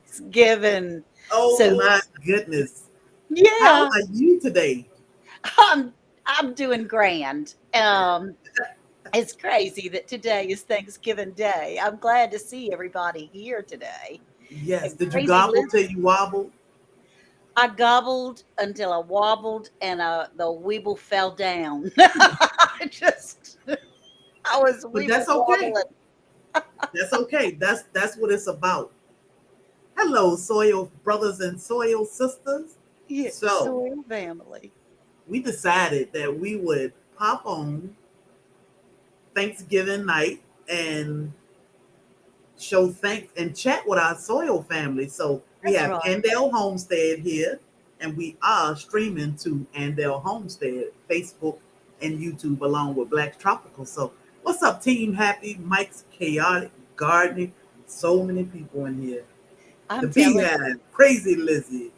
Thanksgiving. Oh So my goodness. How yeah, are you today? I'm I'm doing grand. It's crazy that today is Thanksgiving Day. I'm glad to see everybody here today. Yes. And Did you crazy gobble Liz, till you wobble? I gobbled until I wobbled and the weeble fell down. I was But weeble that's okay. wobbling. That's okay. That's what it's about. Hello, soil brothers and soil sisters. Yeah, So soil family. we decided that we would pop on Thanksgiving night and show thanks and chat with our soil family. So we That's have right. Andale Homestead here, and we are streaming to Andale Homestead, Facebook and YouTube, along with Black Tropical. So what's up, Team Happy, Mike's Chaotic Gardening? So many people in here. The I'm telling you, Beehive, Crazy Lizzie.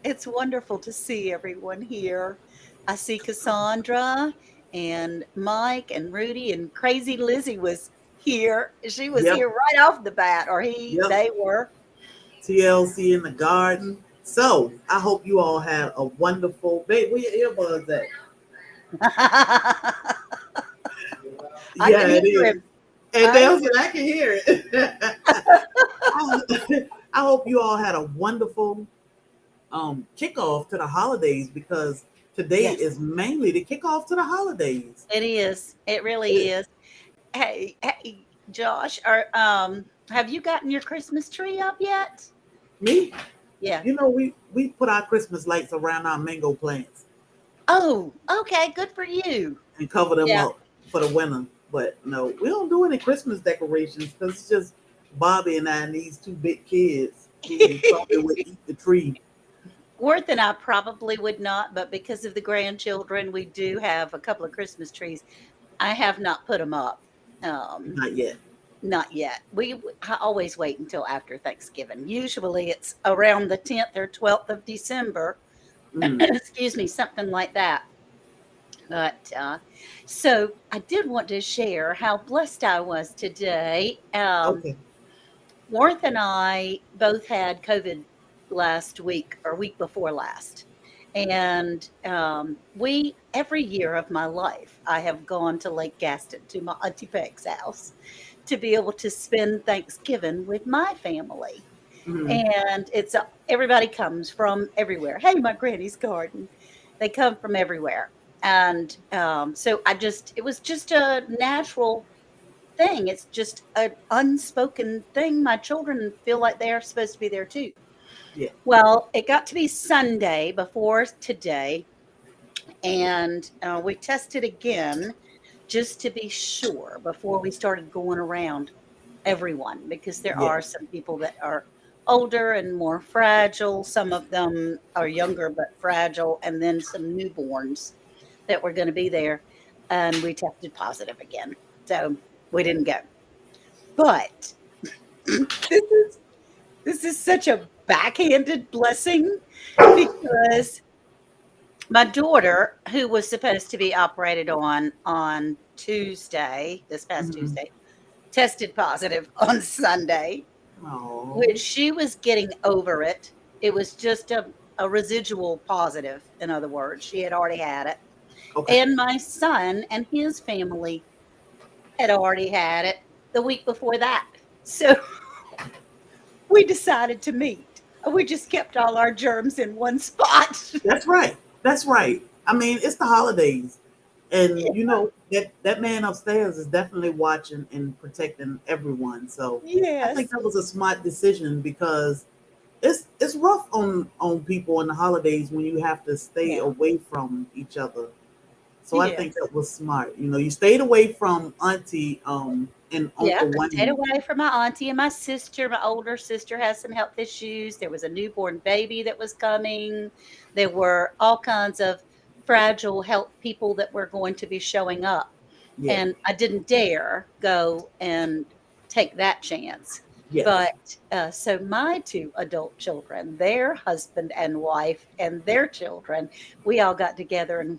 it's wonderful to see everyone here. I see Cassandra and Mike and Rudy and Crazy Lizzie was here. She was Yep, here right off the bat, or yep. they were. TLC in the garden. So I hope you all had a wonderful. Babe, where your earbuds at? I Yeah, can it hear him. is. And I Nelson, I can hear it. I hope you all had a wonderful kickoff to the holidays because today Yes, is mainly the kickoff to the holidays. it is. It really It, is. Hey, Josh, have you gotten your Christmas tree up yet? me, Yeah. we put our Christmas lights around our mango plants Oh, okay. Good for you. and cover them Yeah. up for the winter. But no, we don't do any Christmas decorations because it's just Bobby and I and these two big kids who probably would eat the tree. Worth and I probably would not, but because of the grandchildren, we do have a couple of Christmas trees. I have not put them up. Um, Not yet. Not yet. I always wait until after Thanksgiving. Usually it's around the 10th or 12th of December. Mm, Excuse me, something like that. But so I did want to share how blessed I was today. okay. Worth and I both had COVID last week or week before last. And every year of my life, I have gone to Lake Gaston to my Auntie Peg's house to be able to spend Thanksgiving with my family. Mm, And everybody comes from everywhere. Hey, my granny's garden. They come from everywhere. And so it was just a natural thing. It's just an unspoken thing. My children feel like they are supposed to be there too. yeah. Well, it got to be Sunday before today, and we tested again just to be sure before we started going around everyone because there Yeah. are some people that are older and more fragile. Some of them are younger but fragile, and then some newborns that were going to be there. And we tested positive again. So we didn't go. But this is this is such a backhanded blessing because my daughter, who was supposed to be operated on Tuesday, this past Mm-hmm. Tuesday, tested positive on Sunday, Oh. which she was getting over it. It was just a residual positive, in other words. She had already had it. Okay. And my son and his family had already had it the week before that. So we decided to meet. We just kept all our germs in one spot. That's right. That's right. I mean, it's the holidays, and that man upstairs is definitely watching and protecting everyone. So I think Yes. that was a smart decision because it's rough on people in the holidays when you have to stay Yeah. away from each other. So I think Yes. that was smart. You stayed away from Auntie and Yeah, Uncle I stayed Wayne. away from my auntie and my sister. My older sister has some health issues. There was a newborn baby that was coming. There were all kinds of fragile health people that were going to be showing up. Yeah. And I didn't dare go and take that chance. Yes. But so my two adult children, their husband and wife, and their children, we all got together and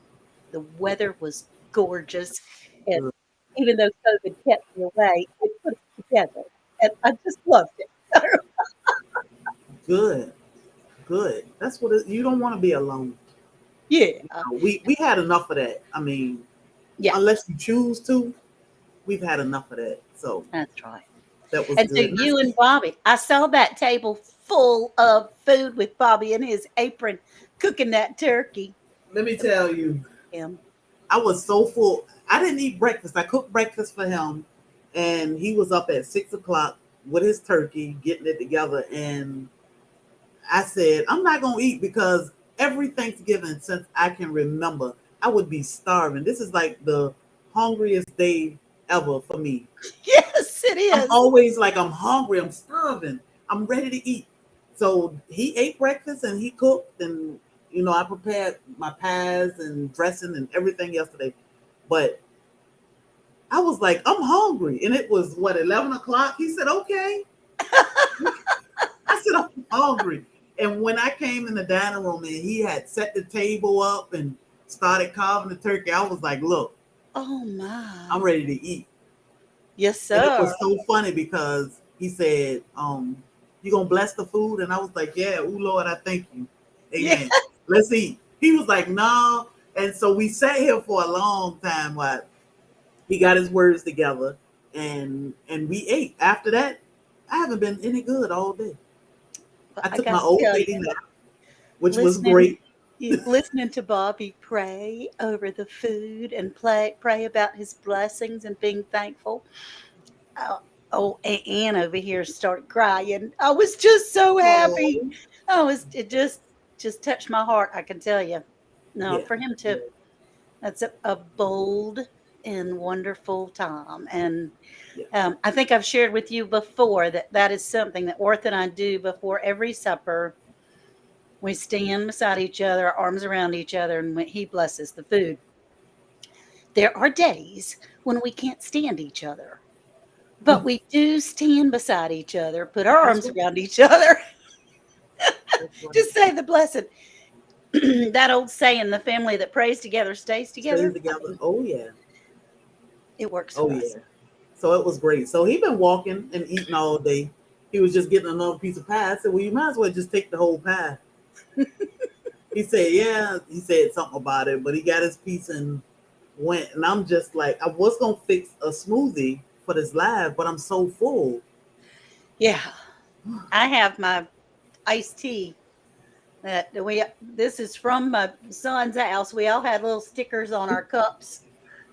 the weather was gorgeous. And even though COVID kept me away, it put us together. And I just loved it. Good, good. That's what you don't want to be alone. Yeah. We had enough of that. I mean, Yeah, unless you choose to, we've had enough of that. So that's right. that was And so good. Now, you and see, Bobby, I saw that table full of food with Bobby in his apron cooking that turkey. let me It was tell you, him. I was so full. I didn't eat breakfast. I cooked breakfast for him, and he was up at 6 o'clock with his turkey, getting it together. And I said, I'm not gonna eat because every Thanksgiving since I can remember, I would be starving. This is like the hungriest day ever for me. Yes, it I'm is. always like, I'm hungry, I'm starving, I'm ready to eat. So he ate breakfast and he cooked, and I prepared my pies and dressing and everything yesterday. But I was like, I'm hungry. And it was what, 11 o'clock? He said, okay. I said, I'm hungry. And when I came in the dining room and he had set the table up and started carving the turkey, I was like, look, Oh I'm my. ready to eat. Yes, And it sir. was so funny because he said, you gonna bless the food? And I was like, yeah, oh Lord, I thank you. Yeah. Amen. Let's eat. He was like, no. And so we sat here for a long time while he got his words together, and we ate. After that, I haven't been any good all day. But I I took my got to old tell lady you, nap, which was listening great. listening to Bobby pray over the food and pray about his blessings and being thankful. Oh, oh, Ann over here started crying. I was just so happy. Oh, It just touched my heart, I can tell you. No, yeah, for him yeah, to that's a bold and wonderful time. And yeah. I think I've shared with you before that that is something that Worth and I do before every supper. We stand beside each other, arms around each other, and when he blesses the food. There are days when we can't stand each other, but we do stand beside each other, put our That's arms right. around each other That's right. to say the blessing. That old saying, the family that prays together stays Stays together. I together. mean, Oh yeah. it works Oh for us. yeah. So it was great. So he been walking and eating all day. He was just getting another piece of pie. I said, well, you might as well just take the whole pie. He said, yeah. He said something about it, but he got his piece and went. And I'm just like, I was gonna fix a smoothie for this live, but I'm so full. Yeah, I have my iced tea that we. This is from my son's house. We all had little stickers on our cups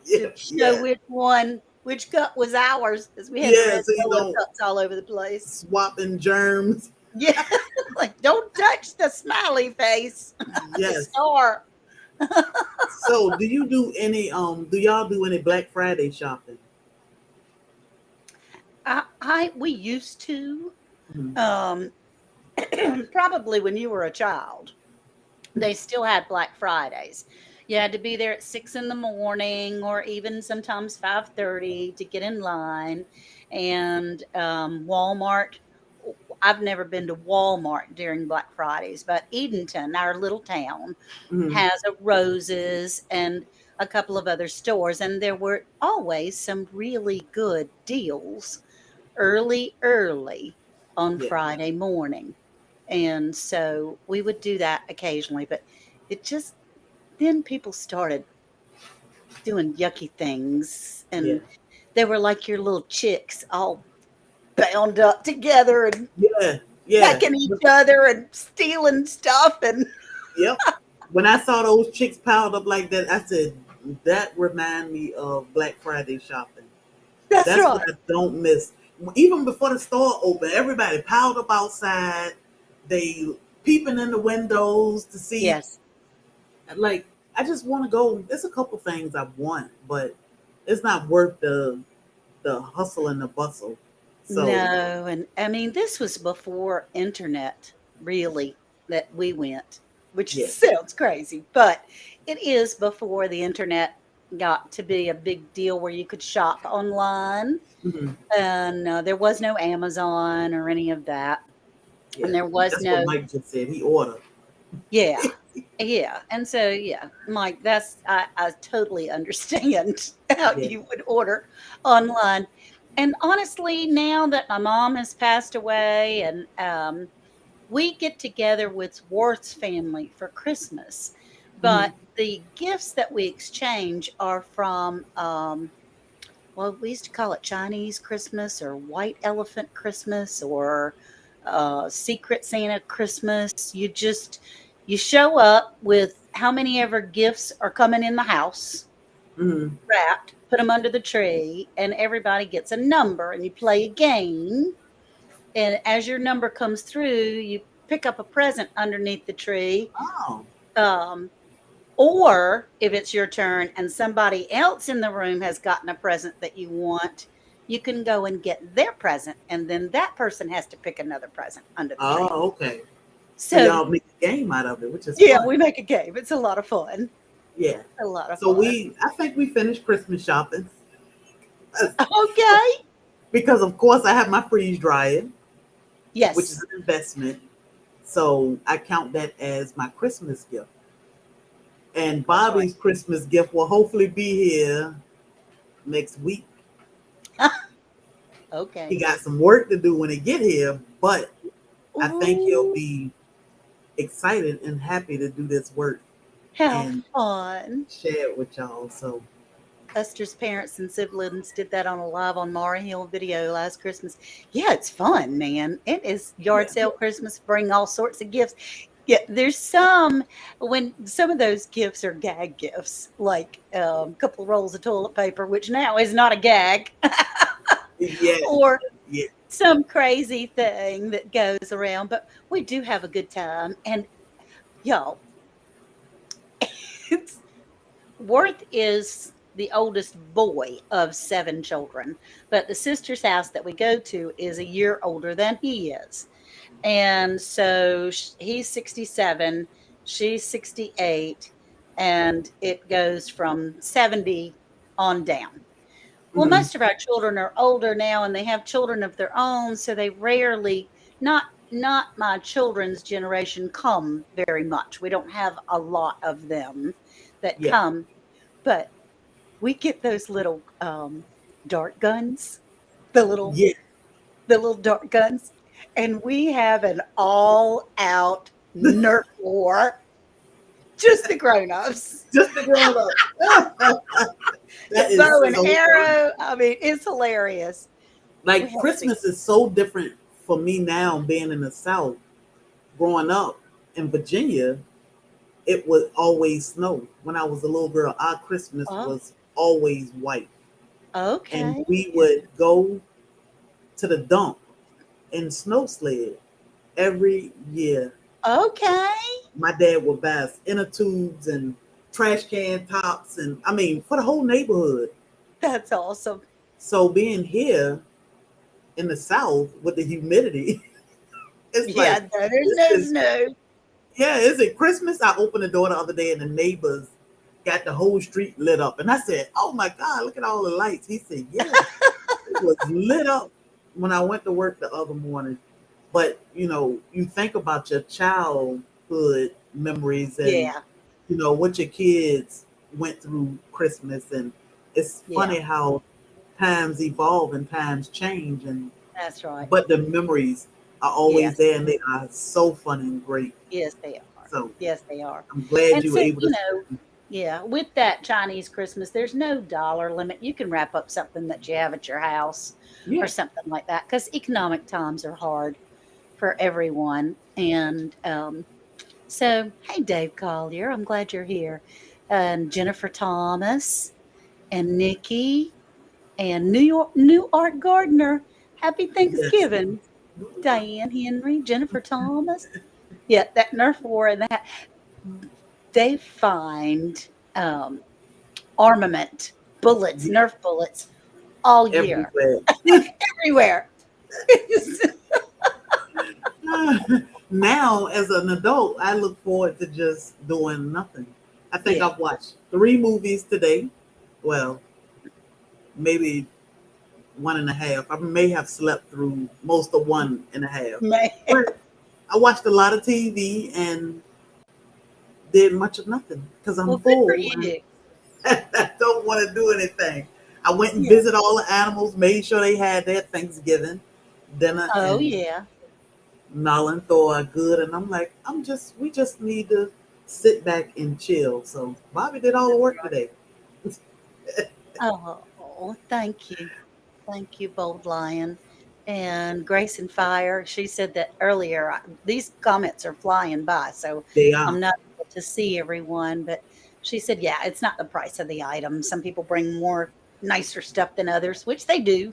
Yeah, to show yeah, which cup was ours, because we had the yeah. red So you Solo don't cups all over the place. swapping germs. Yeah, like don't touch the smiley face, the Yes. star. So do you do any do y'all do any Black Friday shopping? I we used to, Mhm. um, probably when you were a child. They still had Black Fridays. You had to be there at 6 in the morning or even sometimes 5:30 to get in line. And Walmart, I've never been to Walmart during Black Fridays, but Edenton, our little town, Mhm. has a Roses and a couple of other stores. And there were always some really good deals early on Yeah, Friday morning. And so we would do that occasionally, but it just then people started doing yucky things, yeah, and they were like your little chicks all bound up together and yeah, yeah. pecking each other and stealing stuff. And Yep. When I saw those chicks piled up like that, I said that remind me of Black Friday shopping. that's That's what right. I don't miss. Even before the store opened, everybody piled up outside. They peeping in the windows to see. Yes. Like, I just want to go. There's a couple things I want, but it's not worth the hustle and the bustle. So No, and I mean, this was before internet, really, that we went, which yeah. sounds crazy, but it is before the internet got to be a big deal where you could shop online. Hmm. And there was no Amazon or any of that. Yeah. And there was That's what no, Mike just said. He ordered. yeah, yeah. And so, yeah, Mike, I totally understand how Yeah. you would order online. And honestly, now that my mom has passed away and we get together with Worth's family for Christmas, Hmm. but the gifts that we exchange are from, well, we used to call it Chinese Christmas or White Elephant Christmas or Secret Santa Christmas. You show up with how many ever gifts are coming in the house, Hmm. wrapped, put them under the tree, and everybody gets a number, and you play a game. And as your number comes through, you pick up a present underneath the tree. Oh. Um, or if it's your turn and somebody else in the room has gotten a present that you want, you can go and get their present, and then that person has to pick another present under the tree. Oh, okay. So So, y'all make a game out of it, which is yeah, fun. we make a game. It's a lot of fun. Yeah. A lot of So fun. I think we finished Christmas shopping. Okay. Because of course I have my freeze dryer, which is Yes. an investment. So I count that as my Christmas gift. And That's right. Bobby's Christmas gift will hopefully be here next week. He Okay. got some work to do when he get here, but I think he'll Ooh, be excited and happy to do this work how and fun. share it with y'all. So Esther's parents and siblings did that on a live on Mara Hill video last Christmas. Yeah, it's fun, man. It is yard yeah, sale Christmas, bring all sorts of gifts. Yeah, there's some when some of those gifts are gag gifts, like a couple of rolls of toilet paper, which now is not a gag, yeah, or yeah, some crazy thing that goes around. But we do have a good time, and y'all, it's Worth is the oldest boy of 7 children, but the sister's house that we go to is a year older than he is. And so he's 67, she's 68, and it goes from 70 on down. Well, hmm, most of our children are older now and they have children of their own, so they rarely, not my children's generation, come very much. We don't have a lot of them that yeah, come, but we get those little dart guns, the little yeah. the little dart guns, and we have an all out Nerf war. Just the grown-ups. Just the grown up. The That is bow and so funny. arrow. I mean, it's hilarious. We Like have a big Christmas is so different for me now being in the South. Growing up in Virginia, it would always snow. When I was a little girl, our Christmas oh, was always white. And okay. we Yeah. would go to the dump and snow sled every year. Okay. My dad would buy us inner tubes and trash can tops, and I mean, for the whole neighborhood. That's awesome. So being here in the South with the humidity, it's Yeah, like, no, there's this no is, snow. yeah, is it Christmas? I opened the door the other day and the neighbors got the whole street lit up. And I said, oh my God, look at all the lights. He said, yes, it was lit up when I went to work the other morning. But, you think about your childhood memories and, Yeah, what your kids went through Christmas. And it's yeah, funny how times evolve and times change. that's right. But the memories are always Yes, there and they are so fun and great. yes, they are. So Yes, they are. I'm glad And you were so, able to. yeah, with that Chinese Christmas, there's no dollar limit. You can wrap up something that you have at your house or Yeah. something like that because economic times are hard for everyone. And so, hey, Dave Collier, I'm glad you're here. And Jennifer Thomas and Nikki and New Art Gardener. Happy Yes. Thanksgiving, Diane Henry, Jennifer Thomas. Yeah, that Nerf war and that they find um, armament, bullets, Yeah. Nerf bullets all year, Everywhere. everywhere. Now, as an adult, I look forward to just doing nothing. I think Yeah, I've watched 3 movies today. Well, maybe one and a half. I may have slept through most of one and a half. man. But I watched a lot of TV and did much of nothing because I'm Well, good for full. you. I don't want to do anything. I went and Yeah. visited all the animals, made sure they had their Thanksgiving dinner, Oh, and yeah. Nolan Thor are good, and I'm like, we just need to sit back and chill. So Bobby did all the That's work right. today. Oh, thank you. Thank you, Bold Lion. And Grace and Fire, she said that earlier. These comments are flying by, so They are. I'm not able to see everyone. But she said, yeah, it's not the price of the item. Some people bring more nicer stuff than others, which they do.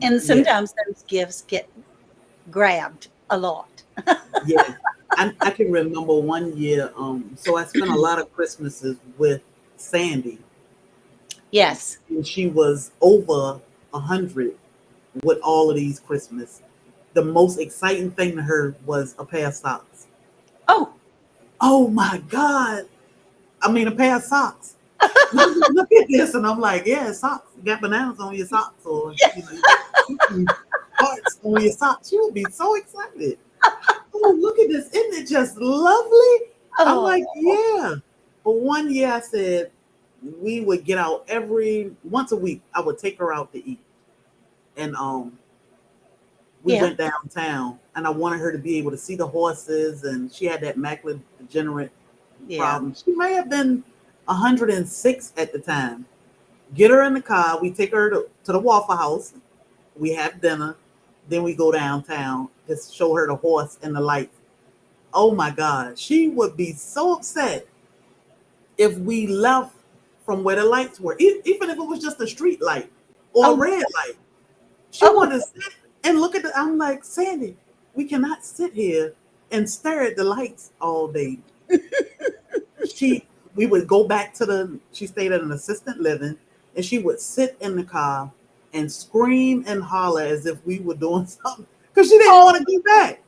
And Yeah, sometimes those gifts get grabbed a lot. yeah. I can remember one year. So I spent a lot of Christmases with Sandy, Yes. and she was over 100 with all of these Christmas. The most exciting thing to her was a pair of socks. Oh, Oh my God! I mean, a pair of socks. Look at this, and I'm like, yeah, socks. You got bananas on your socks, or yeah. you got hearts on your socks. She would be so excited. Oh, look at this! Isn't it just lovely? I'm like, Oh, yeah. But one year, I said we would get out every once a week. I would take her out to eat, and we yeah. went downtown, and I wanted her to be able to see the horses, and she had that macular degenerate Yeah. problem. She may have been 106 at the time. Get her in the car. We take her to the Waffle House. We have dinner. Then we go downtown to show her the horse and the lights. Oh my God. She would be so upset if we left from where the lights were, even if it was just a street light or a Oh, red light. She oh, wanted to sit and look at the. I'm like, Sandy, we cannot sit here and stare at the lights all day. she we would go back to she stayed at an assisted living, and she would sit in the car and scream and holler as if we were doing something because she didn't oh, want to go back.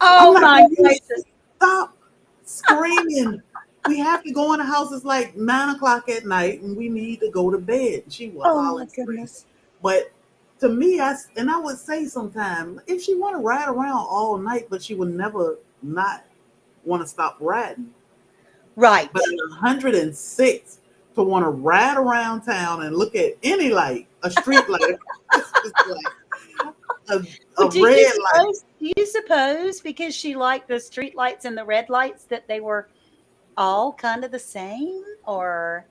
I'm oh like, my will you gracious. stop screaming? We have to go in the house. It's like 9 o'clock at night, and we need to go to bed. She will Oh holler my and scream. goodness. But to me, I would say sometimes if she want to ride around all night, but she would never not want to stop riding. But Right. at 106, to want to ride around town and look at any light, a street light, a Christmas light, Well, a red light. do you suppose because she liked the street lights and the red lights that they were all kind of the same or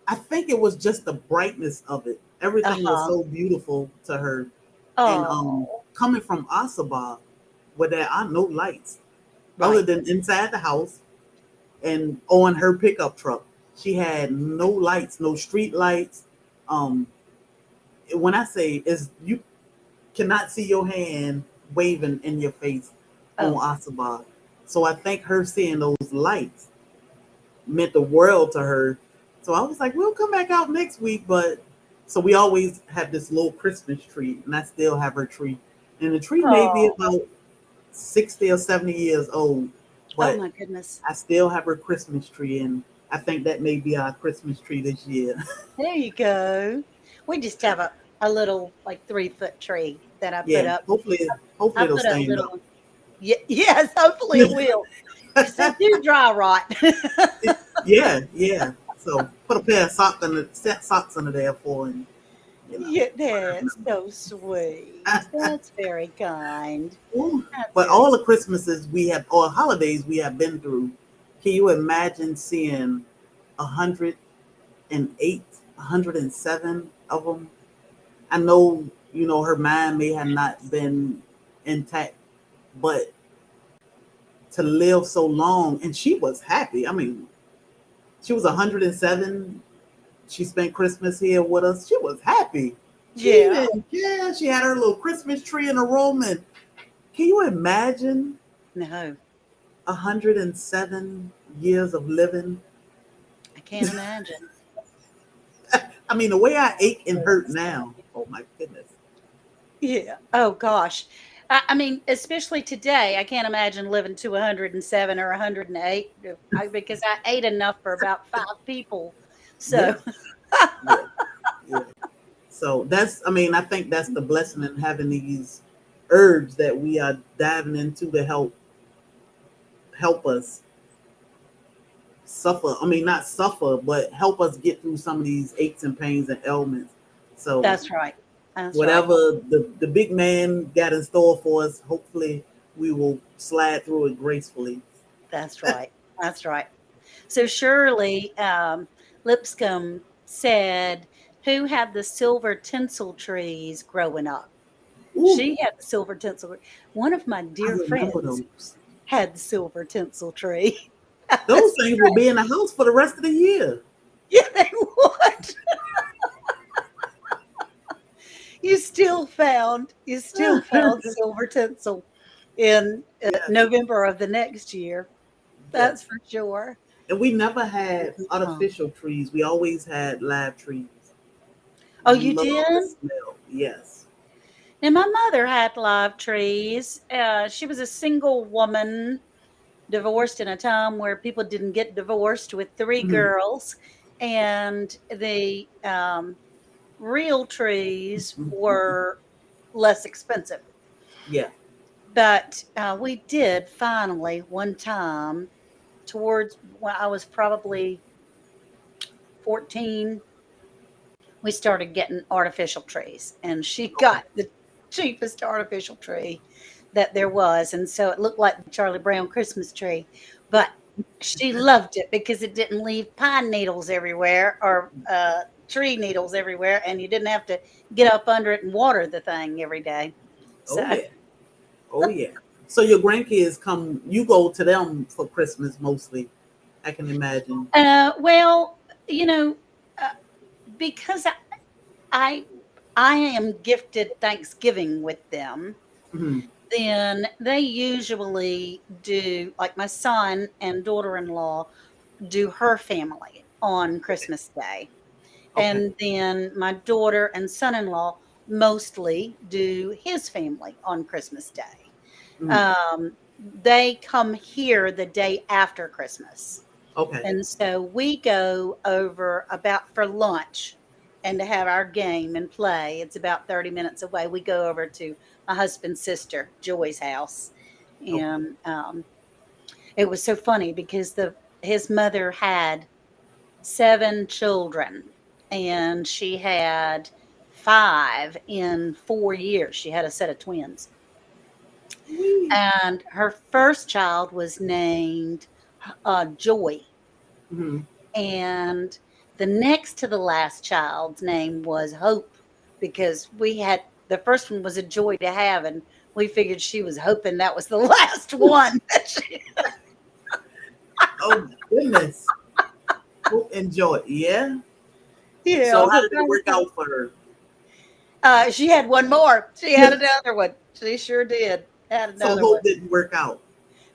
I think it was just the brightness of it. Everything was uh-huh. so beautiful to her. And Oh, coming from Asaba, where there are no lights other right. than inside the house and on her pickup truck, she had no lights, no street lights. Um, when I say is you cannot see your hand waving in your face on Oh, Asaba. So I think her seeing those lights meant the world to her. So I was like, we'll come back out next week. But so we always have this little Christmas tree, and I still have her tree. And the tree may be oh, about 60 or 70 years old, oh but my goodness. I still have her Christmas tree. And I think that may be our Christmas tree this year. There you go. We just have a little like 3 foot tree that I put Yeah, up. hopefully I it'll put a stand up. little yes, hopefully it will. Because they do dry rot. Yeah, yeah. So put a pair of socks under there for him, you know. Yeah, that's so sweet. That's very kind. Ooh. That's But very all the Christmases we have, or holidays we have been through, can you imagine seeing 108, 107 of them? I know, her mind may have not been intact, but to live so long, and she was happy. I mean, she was 107. She spent Christmas here with us. She was happy. She yeah. didn't care. She had her little Christmas tree in the room. And can you imagine No, 107 years of living? I can't imagine. I mean, the way I ache and hurt Yes. now. Oh my goodness. Yeah. Oh gosh. I mean, especially today, I can't imagine living to 107 or 108 because I ate enough for about 5 people. Yeah, So yeah, yeah. So I mean, I think that's the blessing in having these herbs that we are diving into to help us suffer. I mean, not suffer, but help us get through some of these aches and pains and ailments. So that's right. That's right. whatever the big man got in store for us, hopefully we will slide through it gracefully. That's right. That's right. So Shirley Lipscomb said, "Who had the silver tinsel trees growing up?" Ooh, She had the silver tinsel. One of my I dear remember friends those. had the silver tinsel tree. Those things will be in the house for the rest of the year. Yeah, they would. You still found silver tinsel in Yes, November of the next year. That's yes. for sure. And we never had Um, artificial trees. We always had live trees. oh, We you love the did? smell. Yes. Now, my mother had live trees. She was a single woman, divorced in a time where people didn't get divorced, with three Mhm. girls, and the real trees were less expensive. Yeah. But we did finally one time, towards when I was probably 14, we started getting artificial trees, and she Okay. got the cheapest artificial tree that there was, and so it looked like the Charlie Brown Christmas tree, but she loved it because it didn't leave pine needles everywhere, or tree needles everywhere, and you didn't have to get up under it and water the thing every day. So Oh yeah. Oh yeah. So your grandkids come. You go to them for Christmas mostly. I can imagine. well, you know, uh, because I I am gifted Thanksgiving with them, Hmm. then they usually do, like, my son and daughter-in-law do her family on Okay. Christmas Day, Okay. and then my daughter and son-in-law mostly do his family on Christmas Day. Hmm. They come here the day after Christmas. Okay. And so we go over about for lunch and to have our game and play. It's about 30 minutes away. We go over to my husband's sister, Joy's house. Okay. And it was so funny because the his mother had 7 children, and she had 5 in 4 years. She had a set of twins. Wee. And her first child was named Joy. Hmm. And the next to the last child's name was Hope, because we had the first one was a joy to have, and we figured she was hoping that was the last one. Oh my goodness. Hope enjoy. Yeah. Yeah, So how but did it work out for her? she had one more. She had another one. She sure did. Had So another one. Hope didn't work out.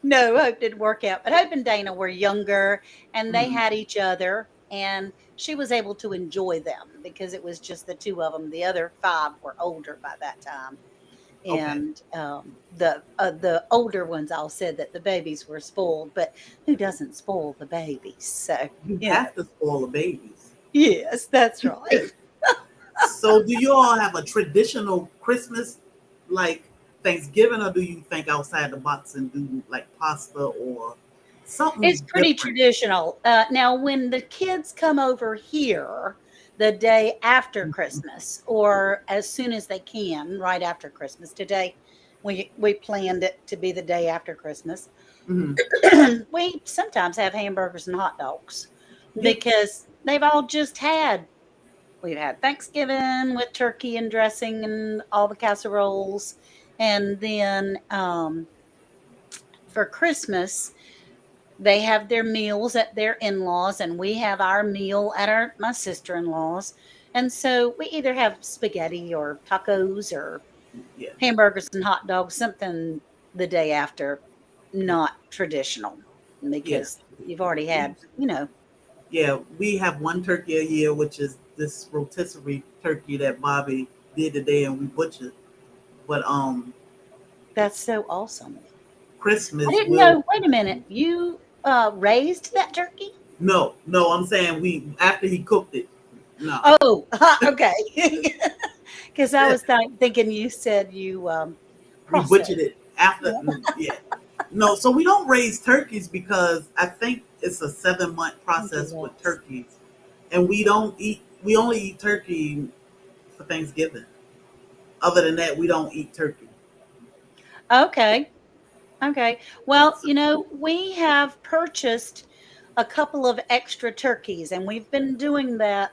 No, Hope didn't work out. But Hope and Dana were younger, and they Hmm. had each other, and she was able to enjoy them because it was just the two of them. The other five were older by that time. Okay. And the older ones all said that the babies were spoiled, but who doesn't spoil the babies? So, You you know, have to spoil the babies. yes, that's right. So do you all have a traditional Christmas like Thanksgiving, or do you think outside the box and do like pasta or It's something pretty different? traditional. Now, when the kids come over here the day after Christmas, or as soon as they can, right after Christmas, today we planned it to be the day after Christmas. Hmm. We sometimes have hamburgers and hot dogs Yeah. because they've all just had we've had Thanksgiving with turkey and dressing and all the casseroles, and then for Christmas they have their meals at their in-laws, and we have our meal at our my sister-in-laws. And so we either have spaghetti or tacos or Yeah. hamburgers and hot dogs, something the day after, not traditional, Yeah. because you've already We had, you know. yeah, we have one turkey a year, which is this rotisserie turkey that Bobby did today and we butchered. But That's so awesome. I Christmas didn't will know. Wait a minute. You raised that turkey? no, I'm saying we after he cooked it. No. Oh, okay. Because I was thinking you said you We butchered processed. it after. Yeah. Yeah, no. So we don't raise turkeys because I think it's a 7 month process with Yes. turkeys, and we don't eat. We only eat turkey for Thanksgiving. Other than that, we don't eat turkey. Okay. Okay. Well, we have purchased a couple of extra turkeys, and we've been doing that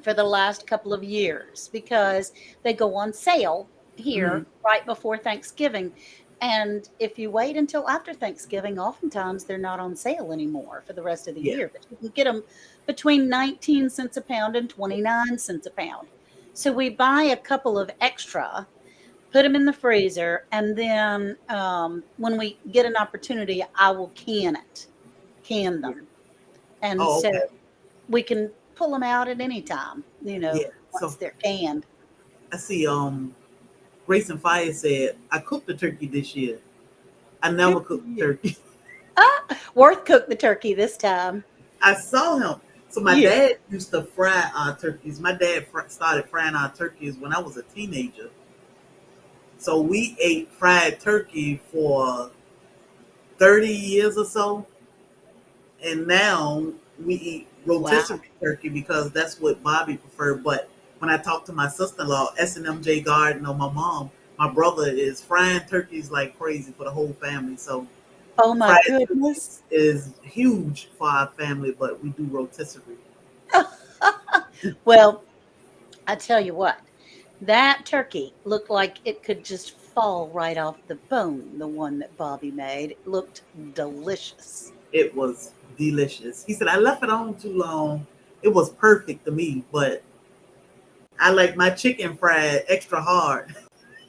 for the last couple of years because they go on sale Mhm. here right before Thanksgiving. And if you wait until after Thanksgiving, oftentimes they're not on sale anymore for the rest of the Yeah. year, but you can get them between 19 cents a pound and 29 cents a pound. So we buy a couple of extra, put them in the freezer, and then when we get an opportunity, I will can Yeah. them. And Oh, so okay. we can pull them out at any time, Yeah. once So they're canned. I see. Grace and Fire said I cooked the turkey this year. I Good never for cooked you. turkey. Worth cooked the turkey this time. I saw him. So my Yeah. dad used to fry our turkeys. My dad started frying our turkeys when I was a teenager. So we ate fried turkey for 30 years or so. And now we eat Wow. rotisserie turkey because that's what Bobby preferred. But when I talk to my sister-in-law, S&MJ Garden, or my mom, my brother is frying turkeys like crazy for the whole family. So Oh my fried goodness. turkeys is huge for our family, but we do rotisserie. Well, I tell you what, that turkey looked like it could just fall right off the bone, the one that Bobby made. It looked delicious. It was delicious. He said, I left it on too long. It was perfect to me, but I like my chicken fried extra hard.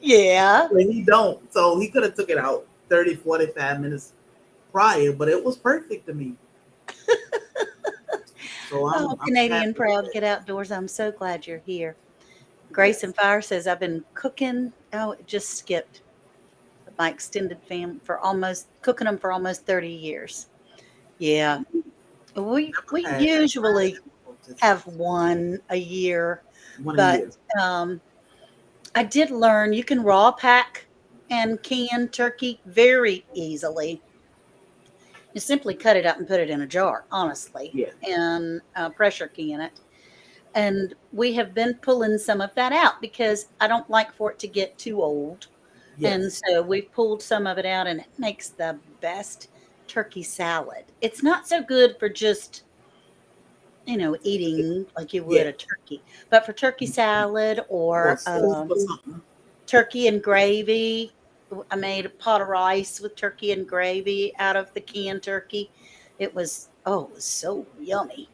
Yeah. But he don't. So he could have took it out 30, 45 minutes prior, but it was perfect to me. So Oh, I'm Canadian happy with Proud, it. get outdoors. I'm so glad you're here. Grace Yes. and Fire says, I've been cooking. Oh, it just skipped my extended family for almost cooking them for almost 30 years. Yeah. We Never had fried usually rotisserie. have one a year, One a but year. um, I did learn you can raw pack and can turkey very easily. You simply cut it up and put it in a jar, honestly, Yeah. and pressure can it. And we have been pulling some of that out because I don't like for it to get too old. And Yes. so we've pulled some of it out, and it makes the best turkey salad. It's not so good for just eating like you would Yeah. a turkey. But for turkey salad Or or soup or something. turkey and gravy, I made a pot of rice with turkey and gravy out of the canned turkey. It was so yummy.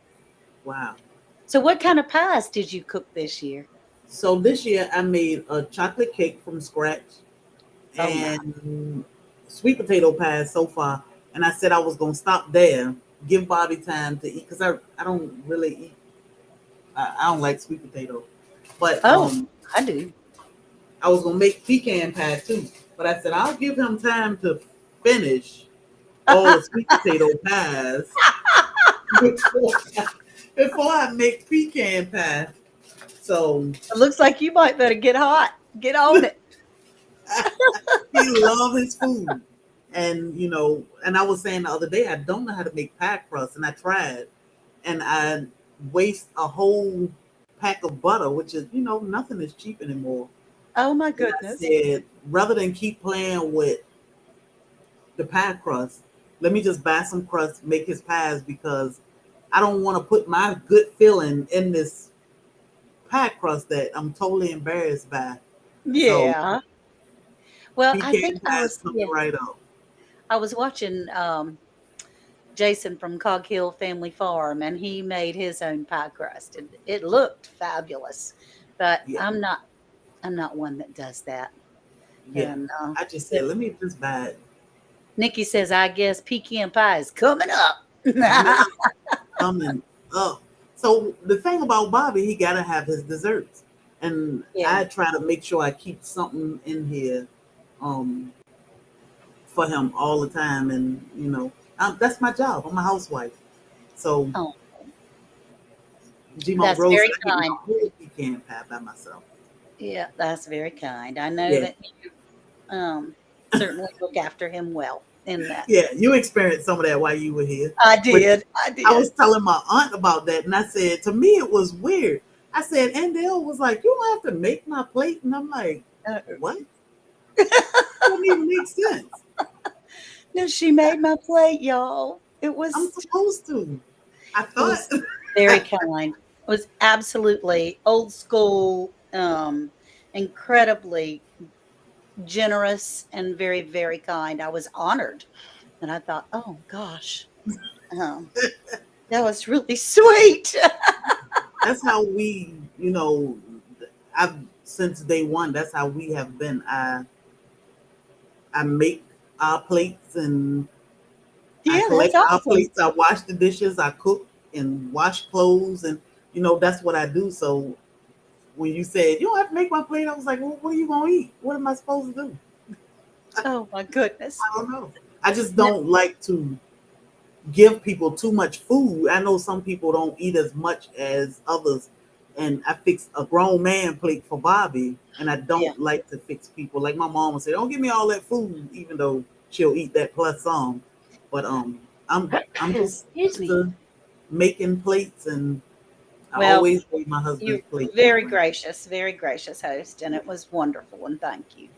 Wow. So, what kind of pies did you cook this year? So this year I made a chocolate cake from scratch Oh, no. and sweet potato pies so far. And I said I was gonna stop there, give Bobby time to eat because I don't really eat. I don't like sweet potato, but Oh, I do. I was gonna make pecan pie too. But I said I'll give him time to finish all the sweet potato pies before before I make pecan pie. So It looks like you might better get hot. Get on it. he loves his food. And and I was saying the other day, I don't know how to make pie crust, and I tried, and I waste a whole pack of butter, which is nothing is cheap anymore. Oh my And I goodness. said, rather than keep playing with the pie crust, let me just buy some crust, make his pies because I don't want to put my good feeling in this pie crust that I'm totally embarrassed by. So Yeah. Well, I think pecan I pie is was coming yeah, right up. I was watching Jason from Cog Hill Family Farm, and he made his own pie crust, and it looked fabulous. But Yeah, I'm not one that does that. yeah. And I just but said, let me just buy it. Nikki says, I guess pecan pie is coming up. Yeah, coming up. So the thing about Bobby, he gotta have his desserts, and Yeah. I try to make sure I keep something in here, um, for him all the time. And that's my job. I'm a housewife. So Oh, Gmo that's Rose, very I get my kind. whole pecan pie by myself. Yeah, that's very kind. I know Yeah, that you certainly look after him well in that. yeah. You experienced some of that while you were here, I which did. I I did. was telling my aunt about that, and I said to me it was weird. I said, and Dale was like, "You don't have to make my plate," and I'm like, Uh, "What? Doesn't even make sense." No, she made my plate, y'all. It I'm was supposed to. I it thought. was very kind. It was absolutely old school, incredibly generous and very, very kind. I was honored. And I thought, oh gosh, um, that was really sweet. That's how we, I've since day one. That's how we have been. I make our plates and I Yeah, that's collect our awesome. plates. I wash the dishes. I cook and wash clothes, and that's what I do. So when you said you don't have to make my plate, I was like, well, what are you gonna eat? What am I supposed to do? Oh my goodness. I don't know. I just No, don't like to give people too much food. I know some people don't eat as much as others. And I fixed a grown man plate for Bobby, and I yeah. don't like to fix people. Like my mom would say, "Don't give me all that food," even though she'll eat that plus some. But I'm just Excuse used me. to making plates, and I Well, always made my you're husband's plate. very gracious host, and it was wonderful. And thank you.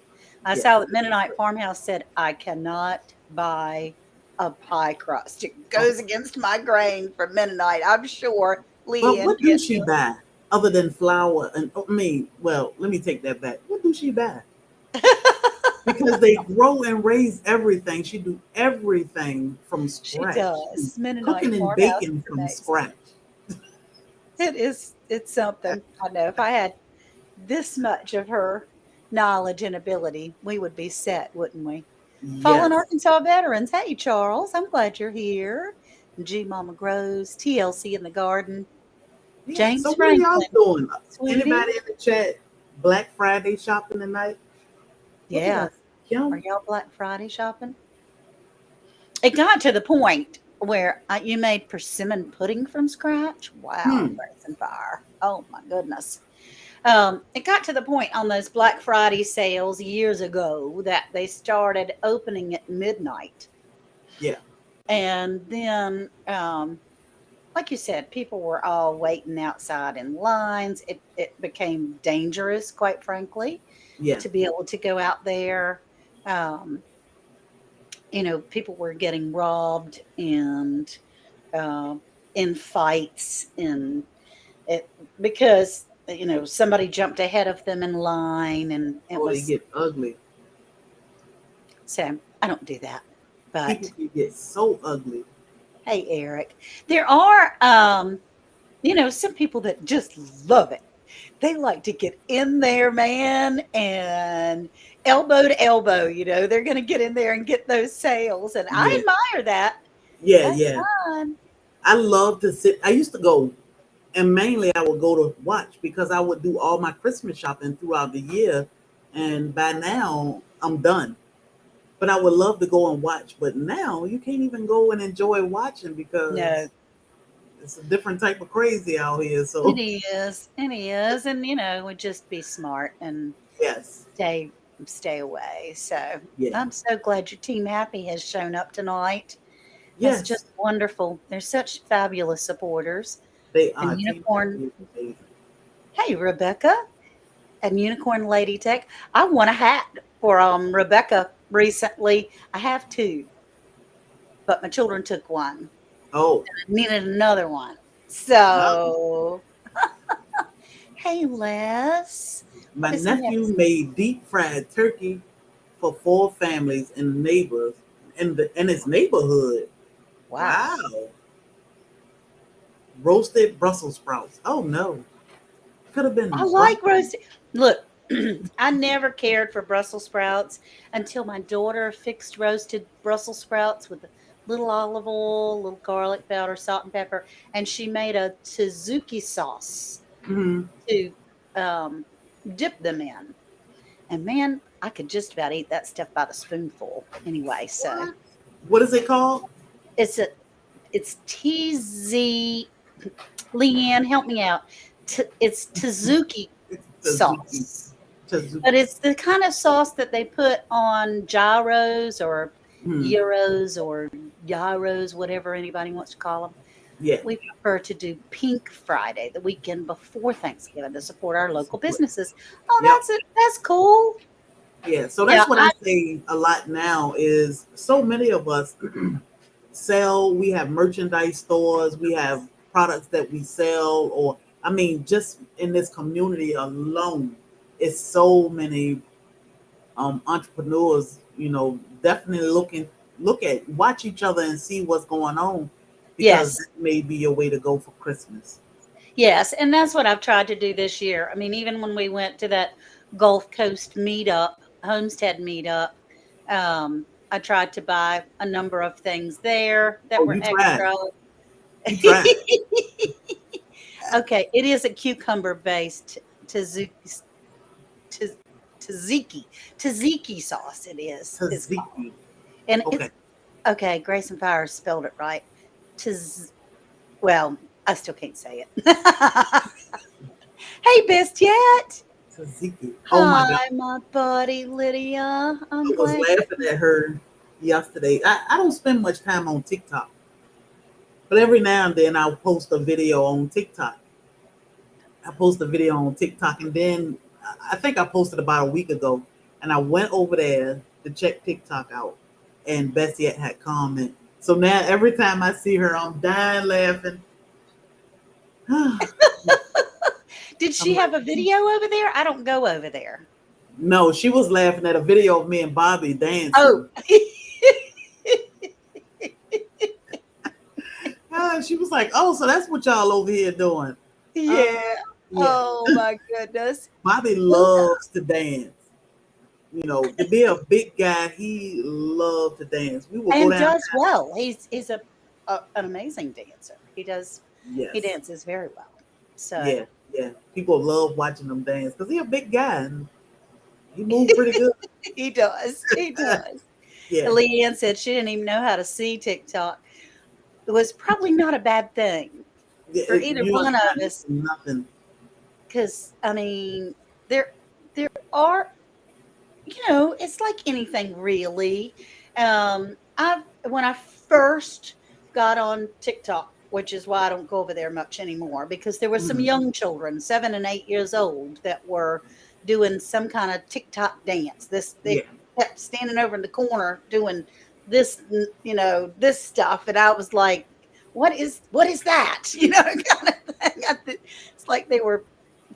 I Yes. saw that Mennonite Farmhouse said, I cannot buy a pie crust. It Oh, goes against my grain for Mennonite. I'm sure but Leanne what do get she buy other than flour? And I mean, well, let me take that back. What do she buy? Because they grow and raise everything. She do everything from She scratch. She does. Mennonite cooking and Farmhouse baking is from amazing. scratch. It's something. I know if I had this much of her knowledge and ability, we would be set, wouldn't we? Fallen Yes. Arkansas veterans. Hey, Charles, I'm glad you're here. G Mama Grows, TLC in the garden. Yeah. So James what are y'all Franklin, doing? sweetie. Anybody in the chat? Black Friday shopping tonight? What did I Yeah. say? Are Kim? y'all Black Friday shopping? It got to the point where you made persimmon pudding from scratch. Wow, Hmm. grace and fire. Oh my goodness. It got to the point on those Black Friday sales years ago that they started opening at midnight. Yeah. And then, like you said, people were all waiting outside in lines. It became dangerous, quite frankly, Yeah. to be able to go out there. Um, people were getting robbed and uh, in fights, and it because somebody jumped ahead of them in line, and it Oh, they was get ugly. so. I don't do that, People but can get so ugly. hey, Eric, there are some people that just love it. They like to get in there, man, and elbow to elbow. They're going to get in there and get those sales, and I Yeah. admire that. Yeah. That's Yeah. fun. I love to sit. I used to go, and mainly I would go to watch because I would do all my Christmas shopping throughout the year, and by now I'm done. But I would love to go and watch. But now you can't even go and enjoy watching No, because it's a different type of crazy out here. it So is. It is. And would just be smart and yes, stay stay away. So yeah, I'm so glad your team happy has shown up tonight. That's yes, just wonderful. They're such fabulous supporters. they And are. Team Unicorn, Happy is amazing. hey Rebecca and Unicorn Lady Tech. I won a hat for Rebecca recently. I have two, but my children took one. Oh, I needed another one. uh, So hey Les. my What does he have to nephew say? made deep fried turkey for 4 families and neighbors in his neighborhood. Wow. Wow, roasted Brussels sprouts. Oh no, could have I been like broccoli. roasted. Look, I never cared for Brussels sprouts until my daughter fixed roasted Brussels sprouts with a little olive oil, little garlic powder, salt and pepper, and she made a tzatziki sauce Mhm. to um, dip them in. And man, I could just about eat that stuff by the spoonful anyway. So What? What is it called? it's a it's TZ. Leanne, help me out. It's tzatziki Tzatziki. sauce. Tzatziki. But it's the kind of sauce that they put on gyros or Hmm. gyros or gyros, whatever anybody wants to call them. Yeah. We prefer to do Pink Friday, the weekend before Thanksgiving, to support our local businesses. Oh, Yep. that's it. That's cool. Yeah, so Yeah, that's what I say a lot now is so many of us sell, we have merchandise stores, we have products that we sell, or I mean, just in this community alone, it's so many entrepreneurs, definitely watch each other and see what's going on because yes. that may be your way to go for Christmas. Yes, and that's what I've tried to do this year. I mean, even when we went to that Gulf Coast meetup, Homestead meetup, I tried to buy a number of things there that Oh, were you tried. extra. You tried. Okay, it is a cucumber based tzatziki, tz- tzatziki, tzatziki sauce. It is called, Tzatziki. and Okay. it's okay. Grace and Fire spelled it right. Tz, well, I still can't say it. Hey, best yet? Tzatziki. Oh my God. Hi, my buddy Lydia. I'm I was glad laughing at her yesterday. I don't spend much time on TikTok, but every now and then I'll post a video on TikTok. I post a video on TikTok, and then I think I posted about a week ago, and I went over there to check TikTok out, and Bessie had comment. So now every time I see her, I'm dying laughing. I'm Did she like, have a video over there? I don't go over there. no, she was laughing at a video of me and Bobby Oh, dancing. She was like, "Oh, so that's what y'all over here doing?" Uh, yeah. yeah. Oh my goodness. Bobby Well, loves to dance. To be a big guy, he loved to dance. We will go and downtown. does well. He's an amazing dancer. He Yes. dances very well. So Yeah, yeah. People love watching them dance because he's a big guy and he moved pretty good. he does. He does. Yeah, Leanne said she didn't even know how to see TikTok. It was probably not a bad thing yeah for either you are one not of us. missing nothing. Because I mean, there are, it's like anything really. I When I first got on TikTok, which is why I don't go over there much anymore, because there were some Mhm. young children, 7 and 8 years old, that were doing some kind of TikTok dance. Yeah, They kept standing over in the corner doing this, this stuff, and I was like, what is that?" Kind of thing. It's like they were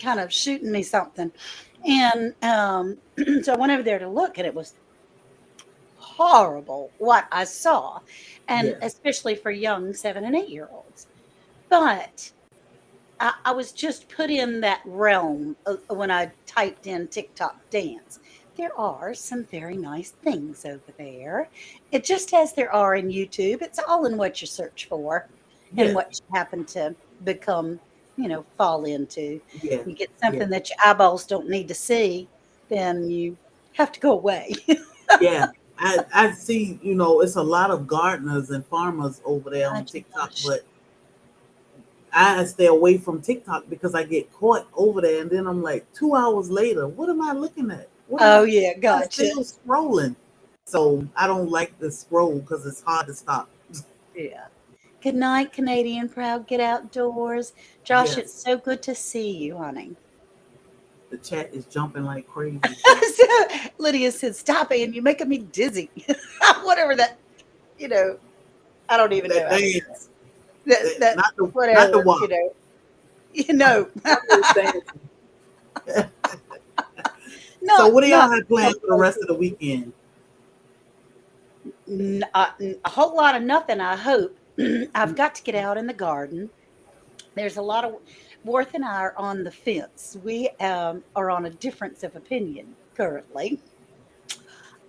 kind of shooting me something. And so I went over there to look, and it was horrible what I saw, and yeah, especially for young 7 and 8 year olds. But I was just put in that realm when I typed in TikTok dance. There are some very nice things over there. It just as there are in YouTube. It's all in what you search for and yeah, what you happen to become, fall into. yeah, You get yeah, something that your eyeballs don't need to see, then you have to go away. yeah. I see. It's a lot of gardeners and farmers over there I on TikTok, just, but I stay away from TikTok because I get caught over there, and then I'm like 2 hours later, what am I looking at? What am oh I? yeah, I'm gotcha. still scrolling. So I don't like to scroll because it's hard to stop. Yeah. Good night, Canadian Proud. Get outdoors. Josh, Yes, it's so good to see you, honey. the chat is jumping like crazy. So, Lydia said, "Stop it, you're making me dizzy." Whatever that, you know, I don't even know That how to say dance, that. That not the whatever, walk. you know. Bobby is dancing. So not what do not y'all have planned for the rest of the weekend? a whole lot of nothing. I hope. I've got to get out in the garden. There's a lot of Worth and I are on the fence. We are on a difference of opinion currently.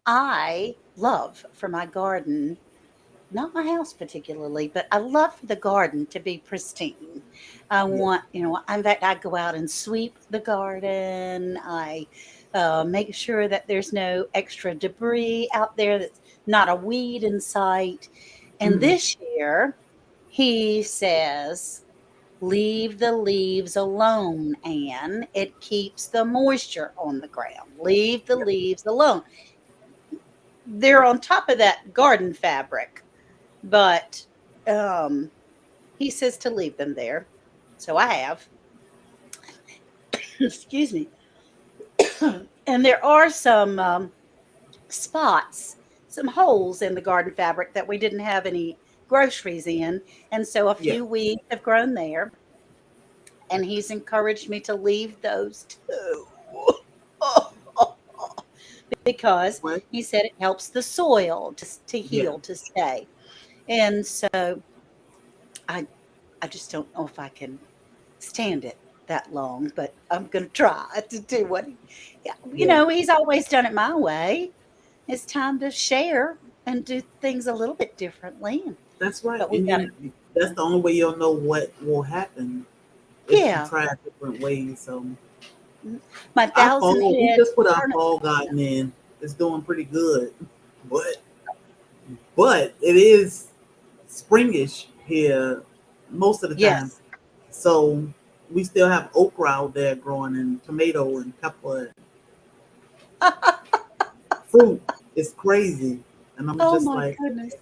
I love for my garden, not my house particularly, but I love for the garden to be pristine. I Yeah. want, in fact, I go out and sweep the garden. I make sure that there's no extra debris out there, that's not a weed in sight. And Mhm. this year, he says, "Leave the leaves alone, Anne. It keeps the moisture on the ground. Leave the leaves alone." They're on top of that garden fabric, but um, he says to leave them there. So I have. Excuse me. And there are some spots, some holes in the garden fabric that we didn't have any groceries in. And so a Yeah. few weeds have grown there. And he's encouraged me to leave those too. Because What? he said it helps the soil to Yeah. heal, to stay. And so I I just don't know if I can stand it that long, but I'm gonna try to do what yeah, Yeah. he's always done it my way. It's time to share and do things a little bit differently, That's right. but we And gotta that's the only way you'll know what will happen if you yeah. try different ways. So Mhm. My our 1,000 fall, we head just put our turnip. fall garden in. It's doing pretty good. But it is springish here most of the time. Yes. So we still have okra out there growing and tomato and pepper and fruit. It's crazy. And I'm Oh just my like, goodness.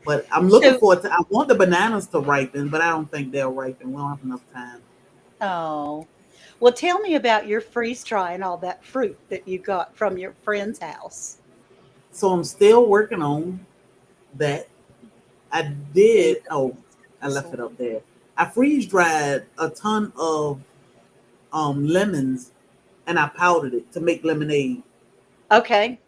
but I'm looking So forward to, I want the bananas to ripen, but I don't think they'll ripen. We don't have enough time. oh. Well, tell me about your freeze dry and all that fruit that you got from your friend's house. So I'm still working on that. I Yeah, you did, got oh, I left so it up there. I freeze dried a ton of lemons and I powdered it to make lemonade. okay.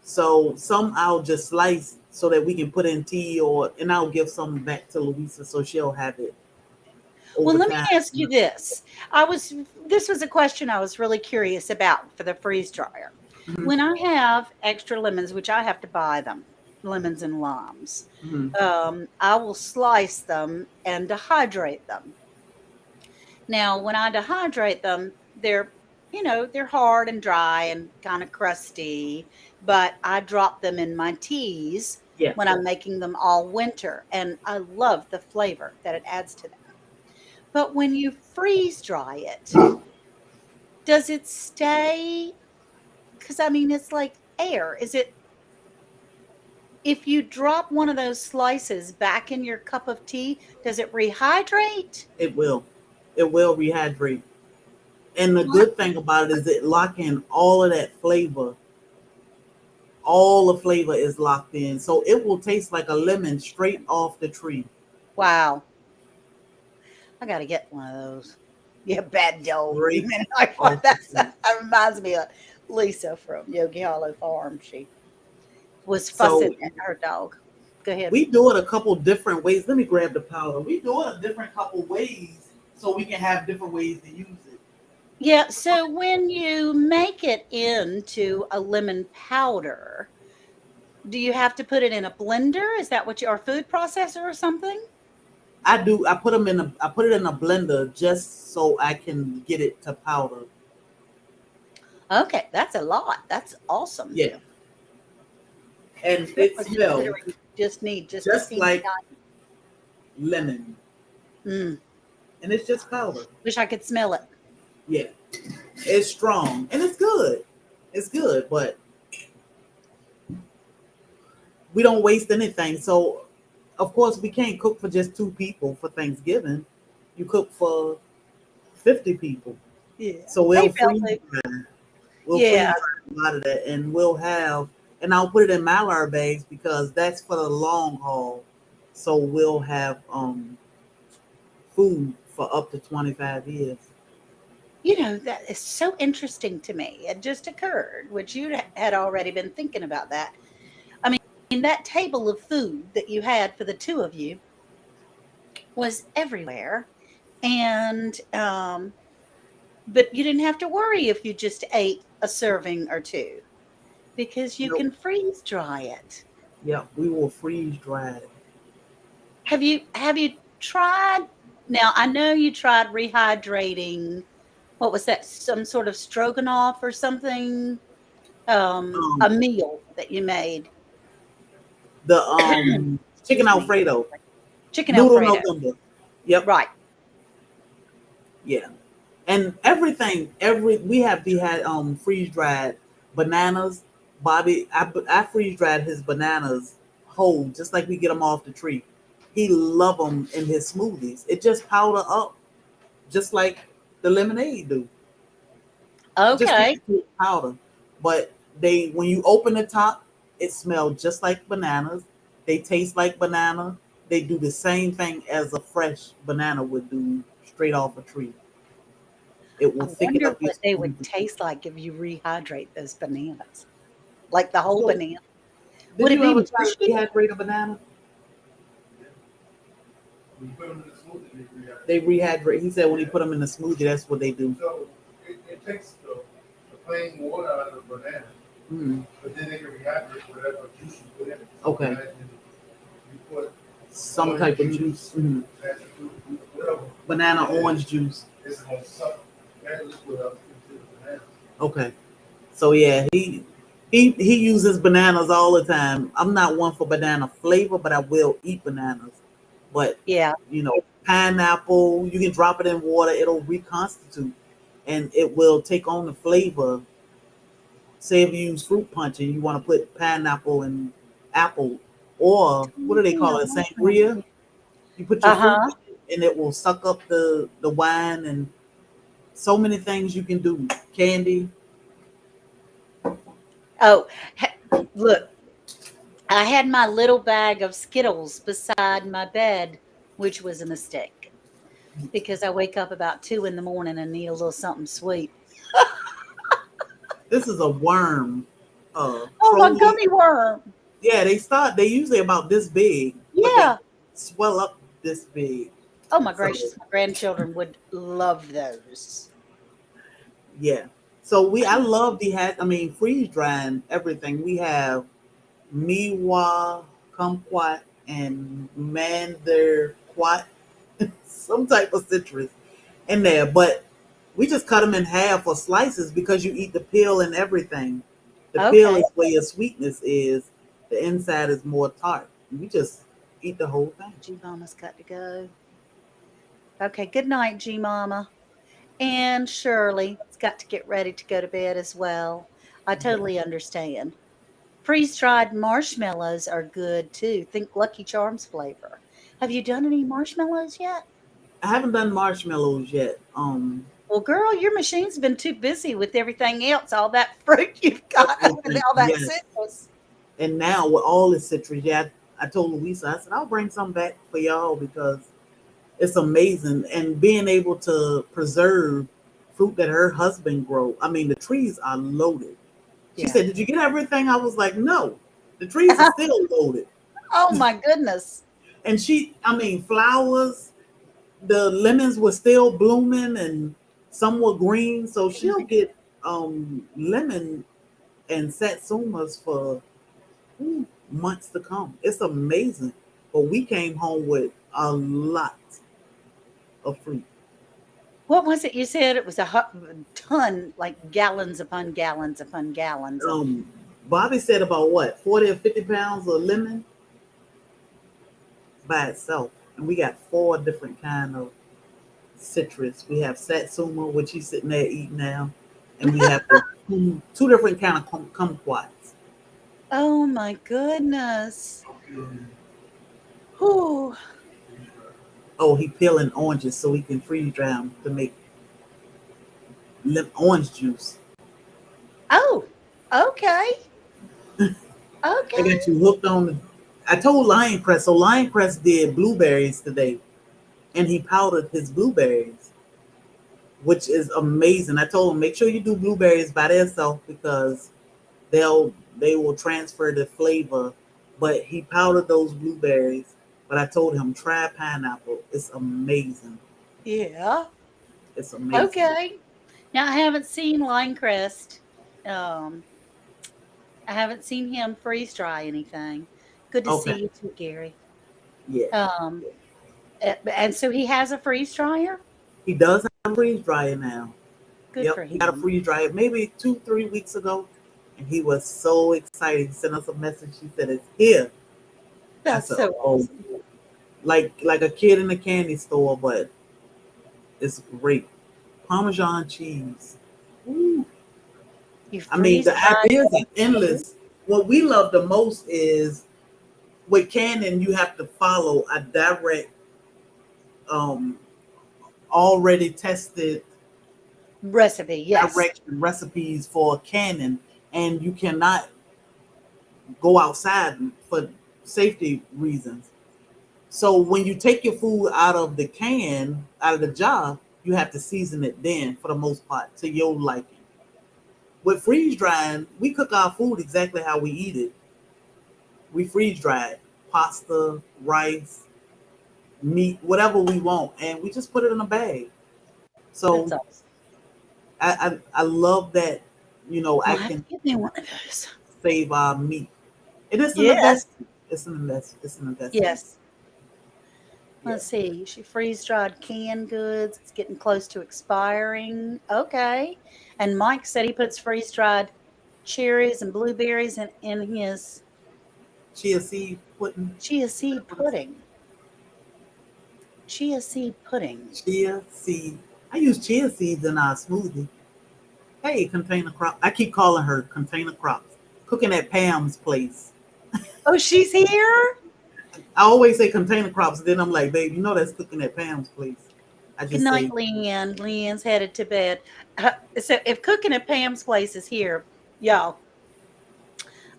So some I'll just slice so that we can put in tea, or and I'll give some back to Louisa so she'll have it Well, over let me time. ask you this. I was this was a question I was really curious about for the freeze dryer. Hmm. When I have extra lemons, which I have to buy them, lemons and limes, Hmm. I will slice them and dehydrate them. Now, when I dehydrate them, they're hard and dry and kind of crusty, but I drop them in my teas Yeah. when I'm making them all winter, and I love the flavor that it adds to them. But when you freeze dry it, does it stay? Because I mean, it's like air. Is it, if you drop one of those slices back in your cup of tea, does it rehydrate? It will. It will rehydrate. And the What? good thing about it is it lock in all of that flavor. All the flavor is locked in. So it will taste like a lemon straight off the tree. Wow. I got to get one of those. Yeah, bad dog. Straight Man, I thought off the tree. that reminds me of Lisa from Yogi Hollow Farm. She was fussing So at her dog. Go ahead. we do it a couple different ways. Let me grab the powder. We do it a different couple ways so we can have different ways to use it. Yeah, so when you make it into a lemon powder, do you have to put it in a blender? Is that what you, or food processor or something? I do. I put them in a. I put it in a blender just so I can get it to powder. Okay, that's a lot. That's awesome. Yeah, and it Especially smells considering you just need just a just teeny like tiny. lemon, Mm, and it's just powder. wish I could smell it. Yeah, it's strong and it's good. It's good, but we don't waste anything. So, of course, we can't cook for just 2 people for Thanksgiving. You cook for 50 people. Yeah. So Hey, we'll freeze Belton. dry. We'll Yeah. freeze dry a lot of that, and we'll have, and I'll put it in Mylar bags because that's for the long haul. So we'll have food for up to 25 years. That is so interesting to me. It just occurred, which you had already been thinking about that. I mean, that table of food that you had for the two of you was everywhere. And, but you didn't have to worry if you just ate a serving or two because you Nope. can freeze dry it. Yeah, we will freeze dry it. Have you tried? Now, I know you tried rehydrating. What was that? Some sort of stroganoff or something? A Um, meal that you made. the chicken Excuse me. Alfredo, Chicken noodle Alfredo. November. Yep, Right. yeah, and everything. We had freeze dried bananas. Bobby, I freeze dried his bananas whole, just like we get them off the tree. He love them in his smoothies. It just powder up, just like the lemonade do. Just turn Okay. it to powder. But they, when you open the top, it smells just like bananas. They taste like banana. They do the same thing as a fresh banana would do straight off a tree. It will I thicken wonder up your what they would smoothie. taste like if you rehydrate those bananas, like the whole So, banana. did Would it you be ever try to mushy? dehydrate a banana? When you put them in the smoothie, they react. They rehydrate. He said when he put them in the smoothie, that's what they do. So it takes the plain water out of the banana, Mm, but then they can rehydrate whatever juice you put in it. okay. Imagine you put Some type of juice. Mm, passion fruit, whatever. banana orange juice. It's gonna suck that liquid up into the banana. Okay. So yeah, he uses bananas all the time. I'm not one for banana flavor, but I will eat bananas. But Yeah. pineapple, you can drop it in water, it'll reconstitute and it will take on the flavor. Say if you use fruit punch and you want to put pineapple and apple, or what do they Yeah, call it? that sounds Sangria. good. You put your fruit Uh-huh. and it will suck up the wine and so many things you can do. Candy. Oh, look, I had my little bag of Skittles beside my bed, which was a mistake because I wake up about 2 in the morning and need a little something sweet. This is a worm. Oh, my Trolley. gummy worm. Yeah, they usually about this big, but they Yeah. swell up this big. Oh my So gracious, my grandchildren would love those. yeah. So I love freeze drying everything. We have miwa, kumquat, and mandarquat, some type of citrus in there. But we just cut them in half or slices because you eat the peel and everything. The peel Okay. is where your sweetness is. The inside is more tart. We just eat the whole thing. G Mama's got to go. Okay, good night, G Mama. And Shirley's got to get ready to go to bed as well. I totally understand. Freeze dried marshmallows are good too. Think Lucky Charms flavor. Have you done any marshmallows yet? I haven't done marshmallows yet. Well, girl, your machine's been too busy with everything else, all that fruit you've got and Everything, all that yes. citrus. And now with all the citrus, yeah, I told Louisa, I said I'll bring some back for y'all because it's amazing. And being able to preserve fruit that her husband grow. I mean, the trees are loaded. She Yeah. said, "Did you get everything?" I was like, "No, the trees are still loaded." Oh my goodness. And flowers. The lemons were still blooming, and some were green. So she'll get lemon and satsumas for months to come. It's amazing. But we came home with a lot of fruit. What was it you said? It was a ton, like gallons upon gallons upon gallons of. Um, Bobby said about what 40 or 50 pounds of lemon by itself, and we got four different kind of citrus. We have satsuma, which he's sitting there eating now, and we have the two different kind of kumquats. Oh my goodness. Whew. Oh, he peeling oranges so he can freeze dry them to make orange juice. Oh, okay. I Okay. got you hooked on the. I told Lioncrest, so Lioncrest did blueberries today, and he powdered his blueberries, which is amazing. I told him make sure you do blueberries by themselves because they will transfer the flavor. But he powdered those blueberries. But I told him try pineapple. It's amazing. Yeah. It's amazing. Okay. Now I haven't seen Linecrest. Um, I haven't seen him freeze dry anything. Good to Okay. see you too, Gary. Yeah. Um, and so he has a freeze dryer. He does have a freeze dryer now. Good Yep. for He got a him. freeze dryer maybe 2, 3 weeks ago. And he was so excited. He sent us a message. He said it's here. I That's said, so oh, awesome. like a kid in a candy store, but it's great. Parmesan cheese. Ooh. You I mean, freeze the dry ideas are cheese. endless. What we love the most is with Canon, you have to follow a direct, um, already tested Recipe, yes. direction recipes for canning, and you cannot go outside for safety reasons. So when you take your food out of the can, out of the jar, you have to season it then for the most part to your liking. With freeze drying, we cook our food exactly how we eat it. We freeze dry it, pasta, rice, meat, whatever we want, and we just put it in a bag. That's So awesome. I love that, I We'll have can to get me one of those. save our meat. It is an Yes. investment. It's an investment. It's an investment. Yes. Yeah. Let's see. She freeze dried canned goods. It's getting close to expiring. Okay. And Mike said he puts freeze dried cherries and blueberries in his Chia seed pudding. chia seed pudding. Chia seed pudding. Chia seed. I use chia seeds in our smoothie. Hey, Container Crop. I keep calling her Container Crops. Cooking at Pam's place. Oh, she's here? I always say Container Crops, and then I'm like, babe, that's cooking at Pam's place. I Good just night, say, Leanne. Leanne's headed to bed. So if cooking at Pam's place is here, y'all,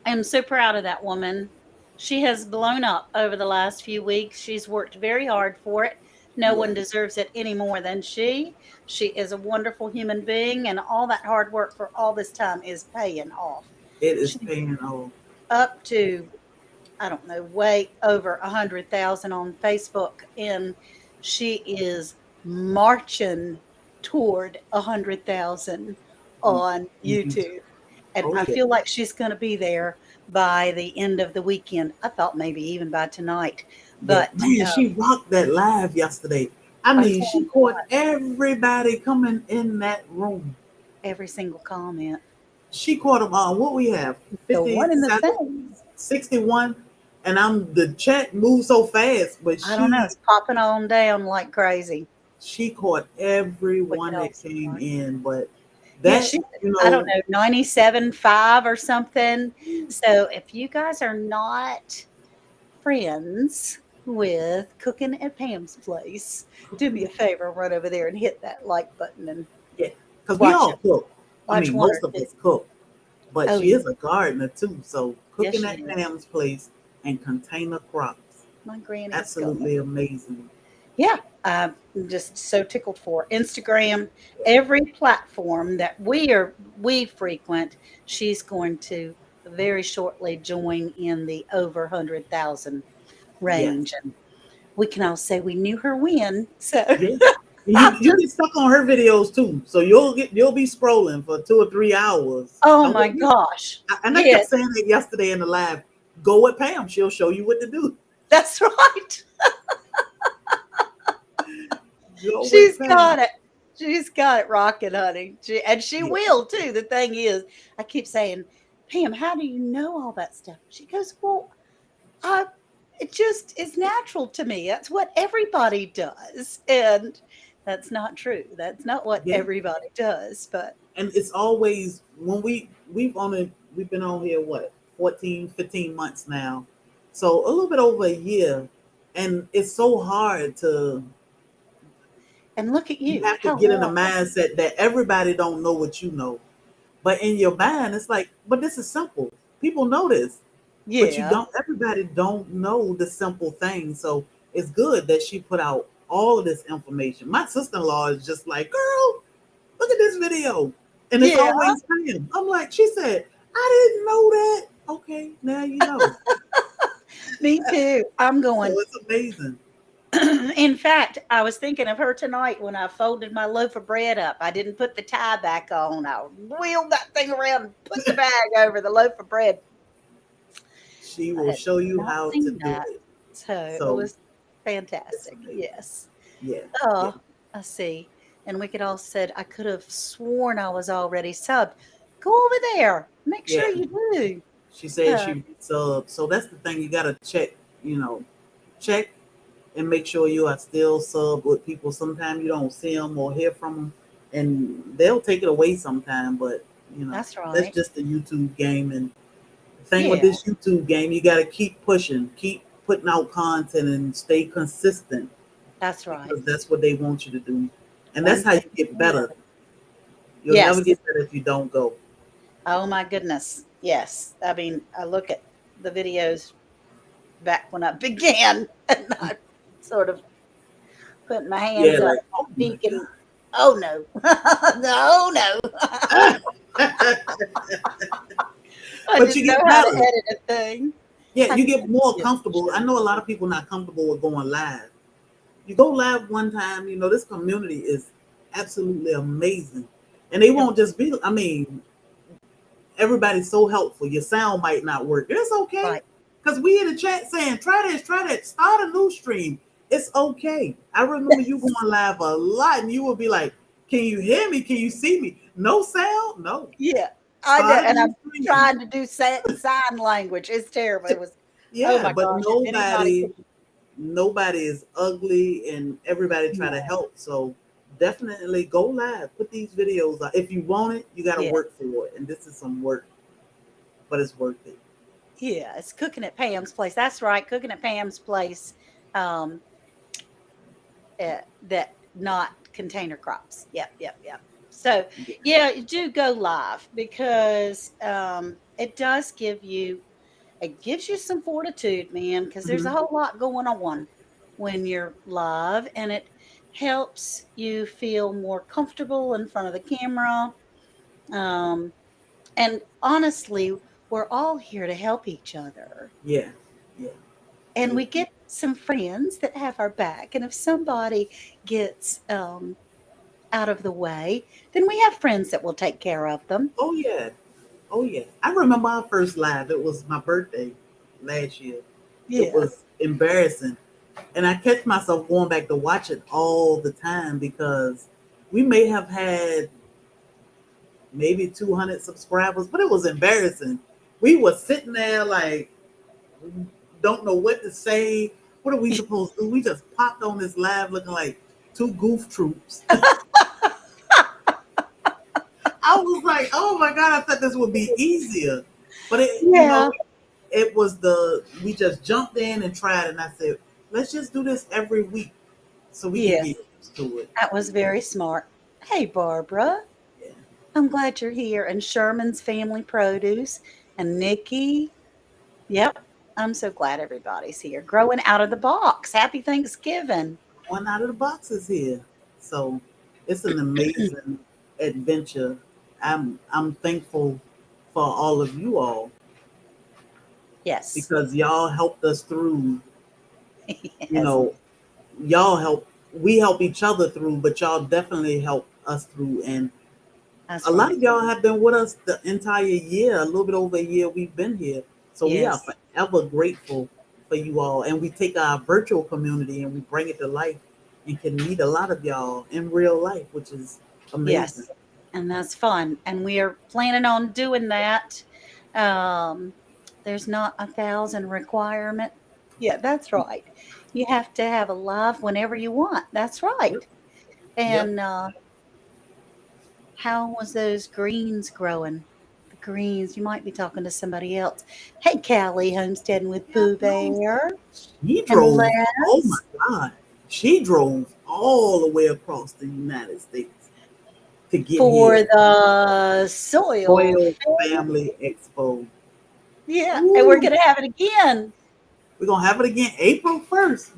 I am so proud of that woman. She has blown up over the last few weeks. She's worked very hard for it. No yeah, one deserves it any more than she. She is a wonderful human being, and all that hard work for all this time is paying off. it is She's paying off. up to, I don't know, way over 100,000 on Facebook, and she is marching toward 100,000 on Mhm. YouTube. And Oh I yeah, feel like she's going to be there by the end of the weekend. I thought maybe even by tonight, yeah. but Man, she rocked that live yesterday. I I mean, tell she you caught what, everybody coming in that room. every single comment, She caught them on what we have the 50, one and the same. 61, and the chat moved so fast, but I don't know, she it's popping on down like crazy. she caught We could everyone that also came find. in. But Yeah, that, she's, I don't know, 97.5 or something. you So if you guys are not friends with Cooking at Pam's Place, do me a favor, run over there and hit that like button and yeah, because we watch all it. cook. I Watch mean, one or most of two. us cook, but Oh, she yeah. is a gardener too. So Yes, cooking she at is. Pam's place and Container Crops, My granny is going. absolutely amazing. Yeah, I'm just so tickled for Instagram, every platform that we frequent. She's going to very shortly join in the over 100,000 Yes, range, and we can all say we knew her when. So yeah. I'm You just, get stuck on her videos too, so you'll be scrolling for 2 or 3 hours. oh And my gosh, I kept yes, saying it yesterday in the live. Go with Pam; she'll show you what to do. that's right. Go with She's Pam. got it. She's got it rocking, honey. She Yeah, will too. The thing is, I keep saying, Pam, how do you know all that stuff? She goes, well, I it just is natural to me. That's what everybody does. And that's not true. That's not what yeah. everybody does. But And it's always when we've been on here what 14, 15 months now, so a little bit over a year, and it's so hard to and look at you you. have to How get in a long? mindset that everybody don't know what you know, but in your mind it's like, but this is simple. People know this, but you Yeah. don't. Everybody don't know the simple things, so it's good that she put out all of this information. My sister-in-law is just like, girl, look at this video. And it's Yeah. always saying, I'm like, she said, I didn't know that. Okay, now you know. Me too. I'm So going. it's amazing. In fact, I was thinking of her tonight when I folded my loaf of bread up. I didn't put the tie back on. I wheeled that thing around and put the bag over the loaf of bread. She I will had show you not how to seen do that. it. So it So was it's fantastic. amazing. Yes. Yeah, yeah, Oh, I see. And we could all said, I could have sworn I was already subbed. Go over there. Make sure yeah. you do. She said Uh, she subbed. So that's the thing. You gotta check, check and make sure you are still sub with people. Sometimes you don't see them or hear from them, and they'll take it away sometime. But that's that's right. just the YouTube game. And the thing with Yeah, this YouTube game, you got to keep pushing, keep putting out content, and stay consistent that's right. because that's what they want you to do, and that's One how thing you at get a better. time. You'll never Yes. get that if you don't go. Oh my goodness. Yes. I mean, I look at the videos back when I began and I sort of putting my Yeah, hands up, like, oh my peeking. Oh no. No, no. God. I But you didn't know get how to better. edit a thing. Yeah, I you didn't get more know comfortable. I know a lot of people not comfortable with going live. You go live one time, this community is absolutely amazing. And they Yeah, won't just be, I mean, everybody's so helpful. Your sound might not work. It's okay. right. Because we in the chat saying, try this, try that, start a new stream. It's okay. I remember you going live a lot and you would be like, can you hear me? Can you see me? No sound? No. Yeah, I know, Start a and new I'm stream. trying to do sign language. It's terrible. It was, oh Yeah, my but gosh, if anybody could, nobody is ugly and everybody try no, to help. So definitely go live. Put these videos out. If you want it, you got to yeah, work for it. And this is some work, but it's worth it. yeah, it's cooking at Pam's place. That's right, cooking at Pam's place. Um, that not container crops. Yep, yep, yep. So Yeah. yeah, you do go live because it gives you some fortitude, man, because there's a Mhm. whole lot going on when you're live, and it helps you feel more comfortable in front of the camera. Um, and honestly, we're all here to help each other. Yeah. Yeah. And Yeah. we get some friends that have our back. And if somebody gets out of the way, then we have friends that will take care of them. Oh yeah. Oh yeah. I remember our first live. It was my birthday last year. It Yeah. was embarrassing. And I catch myself going back to watch it all the time because we may have had maybe 200 subscribers, but it was embarrassing. We were sitting there like, don't know what to say. What are we supposed to do? We just popped on this live looking like two goof troops. I was like, oh my God, I thought this would be easier. But Yeah. it was we just jumped in and tried, and I said, let's just do this every week so we can get Yes. used to it. That was very smart. Hey, Barbara. Yeah. I'm glad you're here. And Sherman's Family Produce and Nikki. Yep. I'm so glad everybody's here. Growing out of the box. Happy Thanksgiving. One out of the box is here. So it's an amazing adventure. I'm thankful for all of you all Yes. because y'all helped us through, you Yes. know, we help each other through, but y'all definitely help us through. And That's a lot right. of y'all have been with us the entire year, a little bit over a year we've been here. So we are Yes. forever grateful for you all. And we take our virtual community and we bring it to life and can meet a lot of y'all in real life, which is amazing. Yes. And that's fun. And we are planning on doing that. Um, there's not 1,000 requirement. Yeah, that's right. You have to have a live whenever you want. That's right. Yep. Yep. And how was those greens growing? The greens. You might be talking to somebody else. Hey, Callie, homesteading with Pooh Bear She and drove, oh my Les God, she drove all the way across the United States to get for here. the soil. Soil Family Expo. Yeah, and we're Ooh, gonna have it again. we're gonna have it again April 1st.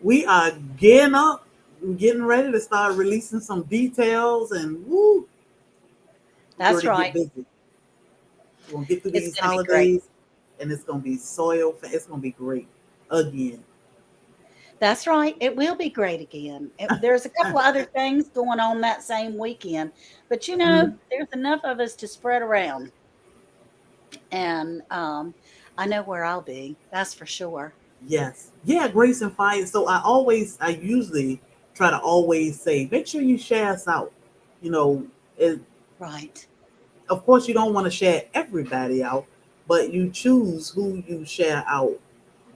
We are getting up and getting ready to start releasing some details and woo, we're That's going to get right. busy. We're gonna get through It's these gonna be great. holidays and it's gonna be it's gonna be great again. That's right. It will be great again. There's a couple of other things going on that same weekend, but Mhm. there's enough of us to spread around, and I know where I'll be. That's for sure. Yes. Yeah, grace and fire. So I usually try to always say, make sure you share us out. You know, it, Right. of course, you don't want to share everybody out, but you choose who you share out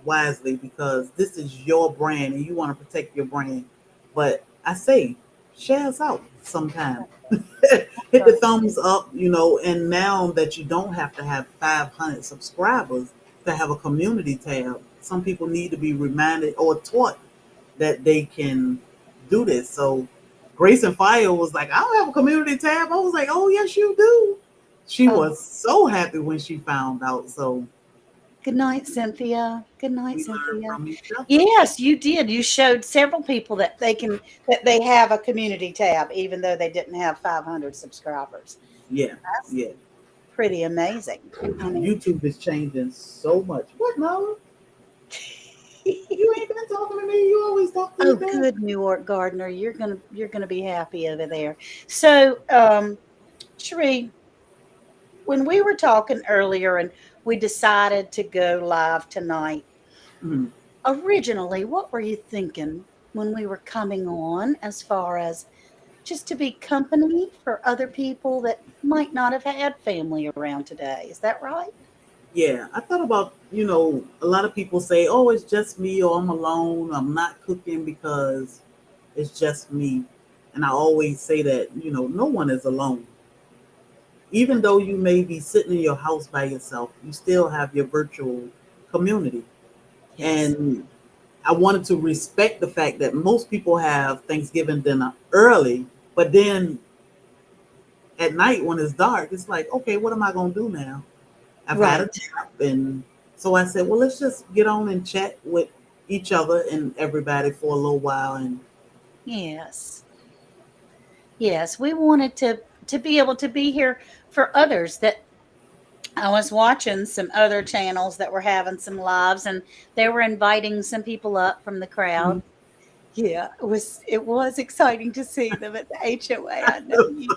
wisely because this is your brand and you want to protect your brand. But I say, share us out sometime. Hit the Right. thumbs up, and now that you don't have to have 500 subscribers to have a community tab, some people need to be reminded or taught that they can do this. So Grace and Fire was like, I don't have a community tab. I was like, oh, yes, you do. She Oh, was so happy when she found out. So good night, Cynthia. Good night, we learned Cynthia. from each other. Yes, you did. You showed several people that they have a community tab, even though they didn't have 500 subscribers. Yeah, That's yeah. pretty amazing. I mean, YouTube is changing so much. What, Mama? You ain't been talking to me. You always talk to oh, your dad. good New York Gardener, you're gonna be happy over there. So, Sheree, when we were talking earlier and we decided to go live tonight, Mhm. originally, what were you thinking when we were coming on as far as just to be company for other people that might not have had family around today? Is that right? Yeah, I thought about, a lot of people say, oh, it's just me or I'm alone. I'm not cooking because it's just me. And I always say that, no one is alone. Even though you may be sitting in your house by yourself, you still have your virtual community. Yes. And I wanted to respect the fact that most people have Thanksgiving dinner early, but then at night when it's dark, it's like, okay, what am I going to do now? I've had a Right. nap. And so I said, well, let's just get on and chat with each other and everybody for a little while. And Yes. Yes. We wanted to be able to be here for others that I was watching some other channels that were having some lives and they were inviting some people up from the crowd. Yeah, it was exciting to see them at the HOA. I know you.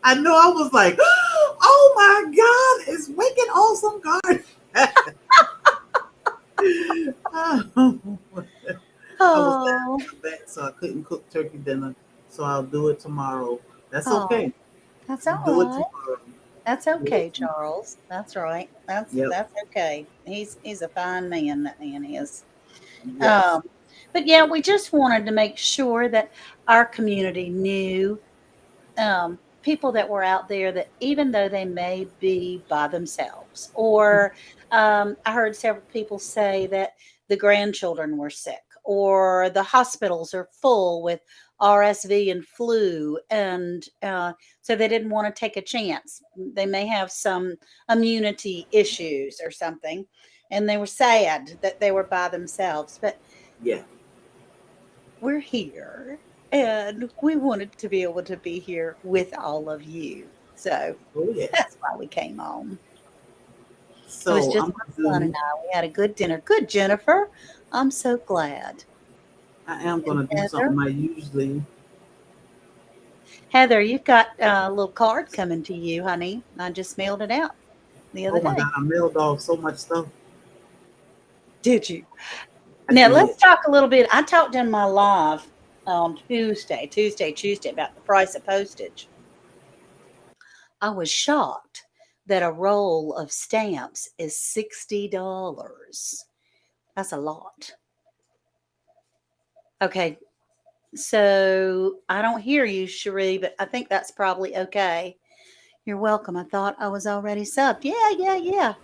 I know I was like, oh my God, it's wicked awesome garden. I was sad Oh, to come back, so I couldn't cook turkey dinner. So I'll do it tomorrow. That's oh, okay. that's We'll all do it right. tomorrow. That's Do okay, it tomorrow. Charles. That's right. That's Yep. that's okay. He's a fine man. That man is. Yes. Um, but yeah, we just wanted to make sure that our community knew people that were out there that even though they may be by themselves, or I heard several people say that the grandchildren were sick, or the hospitals are full with RSV and flu, and so they didn't want to take a chance. They may have some immunity issues or something, and they were sad that they were by themselves. But Yeah. we're here and we wanted to be able to be here with all of you. So Oh yes. that's why we came on. It was So just I'm my son gonna and do. I. We had a good dinner. Good, Jennifer. I'm so glad. I am And gonna do Heather, something I usually. Heather, you've got a little card coming to you, honey. I just mailed it out the other Oh my day. God, I mailed off so much stuff. Did you? I Now let's did. talk a little bit. I talked in my live on Tuesday about the price of postage. I was shocked that a roll of stamps is $60. That's a lot. Okay, so I don't hear you, Cherie, but I think that's probably okay. You're welcome. I thought I was already subbed. Yeah, yeah, yeah.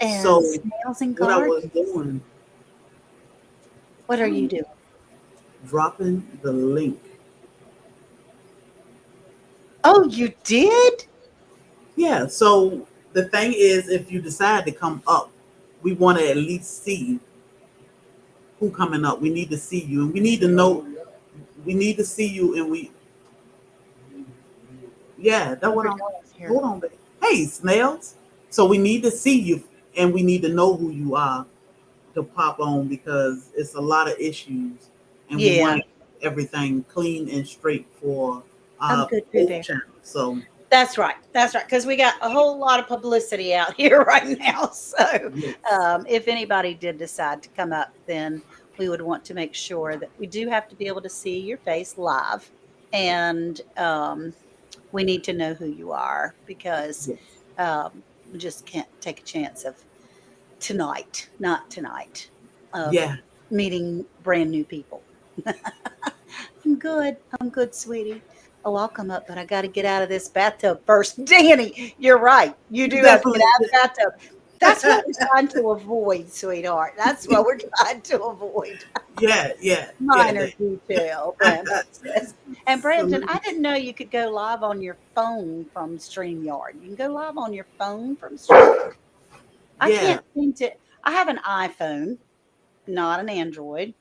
And So snails and what I was gardens. doing, What are you doing? dropping the link. Oh, you did? Yeah. So the thing is, if you decide to come up, we want to at least see who coming up. We need to see you, and we need to know. We need to see you, and we. Yeah, that what Rubber I'm. dolls here. Hold on, babe. Hey, snails. So we need to see you, and we need to know who you are to pop on because it's a lot of issues, and we Yeah, want to keep everything clean and straight for I'm good, Pooh both Bear. channels. So That's right. That's right. Because we got a whole lot of publicity out here right now. So, yes, if anybody did decide to come up, then we would want to make sure that we do have to be able to see your face live. And we need to know who you are because yes, we just can't take a chance of tonight, not tonight, of yeah. meeting brand new people. I'm good. I'm good, sweetie. Oh, I'll come up, but I got to get out of this bathtub first. Danny, you're right. You You do have to get definitely, out of the bathtub. That's what we're trying to avoid, sweetheart. That's what we're trying to avoid. Yeah. Minor detail, Brandon says. And Brandon, So, I didn't know you could go live on your phone from StreamYard. You can go live on your phone from StreamYard. I yeah. can't seem to. I have an iPhone, not an Android,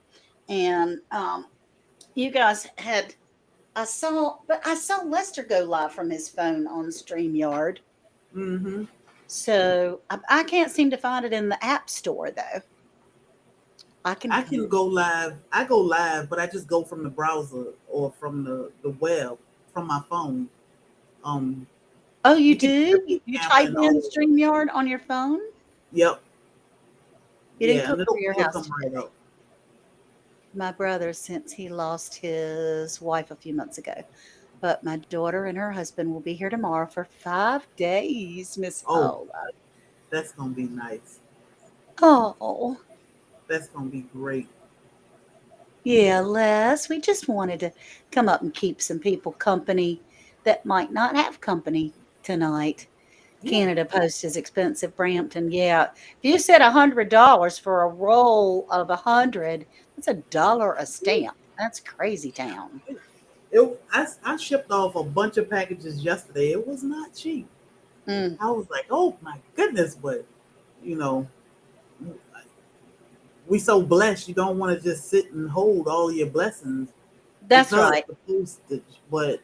and you guys had. I saw Lester go live from his phone on StreamYard. Mm-hmm. So I can't seem to find it in the App Store though. I can I find can it. go live. I go live, but I just go from the browser or from the web from my phone. Um, Oh, you you can hear do? me You type yapping in all. StreamYard on your phone? Yep. You didn't Yeah, and cook for your it'll house come right today. up. My brother, since he lost his wife a few months ago. But my daughter and her husband will be here tomorrow for 5 days, Miss Oh, Ola. that's gonna be nice. Oh, That's gonna be great. yeah, Les. We just wanted to come up and keep some people company that might not have company tonight. Yeah. Canada Post is expensive, Brampton. Yeah. If you said $100 for a roll of 100, that's $1 a stamp. That's crazy town. I shipped off a bunch of packages yesterday. It was not cheap. Mm, I was like, oh my goodness, but you know, we so blessed. You don't want to just sit and hold all your blessings that's because right. the postage. But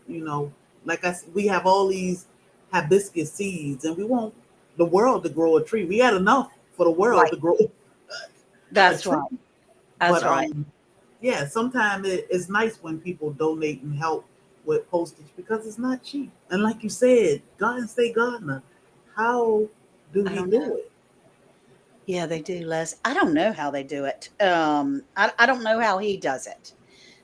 like I said, we have all these hibiscus seeds, and we want the world to grow a tree. We had enough for the world Right. to grow a That's tree. right. But That's right. yeah, sometimes it's nice when people donate and help with postage because it's not cheap. And like you said, Garden State Gardener, how do I he don't know. do it? Yeah, they do, Les. I don't know how they do it. I don't know how he does it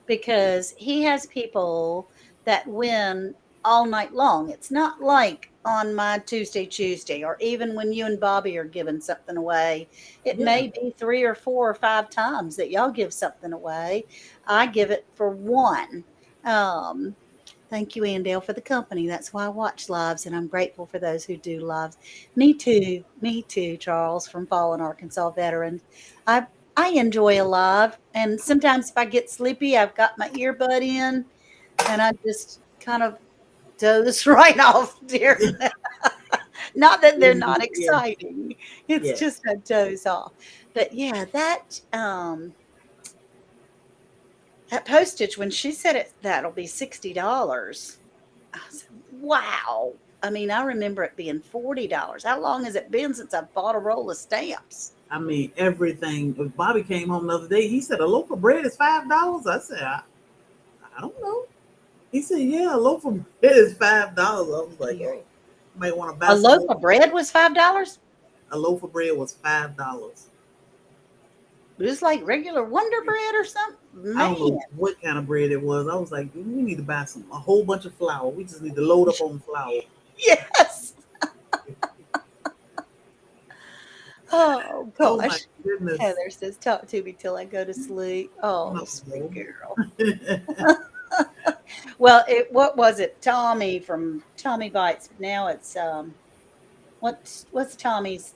because he has people that win all night long. It's not like on my Tuesday, or even when you and Bobby are giving something away. It Yeah, may be 3 or 4 or 5 times that y'all give something away. I give it for one. Um, Thank you, Andale, for the company. That's why I watch lives, and I'm grateful for those who do lives. Me too, Charles from Fallen Arkansas veterans. I I enjoy a live, and sometimes if I get sleepy, I've got my earbud in, and I just kind of doze right off during that. Not that they're not yeah, exciting; it's yeah. just a doze off. But yeah, that postage when she said it, that'll be $60. I said, wow. I mean, I remember it being $40. How long has it been since I've bought a roll of stamps? I mean, everything. If Bobby came home the other day, he said a loaf of bread is $5. I said, I don't know. He said, yeah, a loaf of bread is $5. I was like, oh, Period. you might want to A buy some loaf more. of bread was $5? A loaf of bread was $5. Just like regular Wonder Bread or something? I Man, don't know what kind of bread it was. I was like, we need to buy a whole bunch of flour. We just need to load up on flour. yes. Oh, Oh my gosh. goodness. Heather says, talk to me till I go to sleep. Oh, No. sweet girl. Well, what was it? Tommy from Tommy Bites. Now it's, what's Tommy's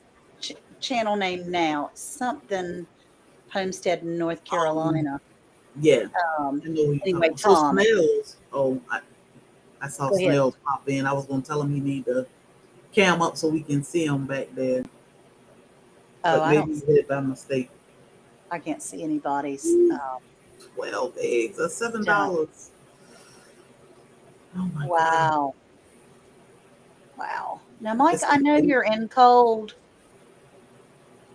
channel name now? Something Homestead in North um, Carolina. yeah, Um, I know who you're talking anyway, about. So Tommy, snails. Oh, I saw go ahead. snails pop in. I was gonna tell him he need to cam up so we can see him back there, Oh, but maybe he did it by mistake. I can't see anybody's 12 eggs or seven stomach. dollars. Oh my god. Wow. Wow. Now, Mike, It's I know crazy. you're in cold.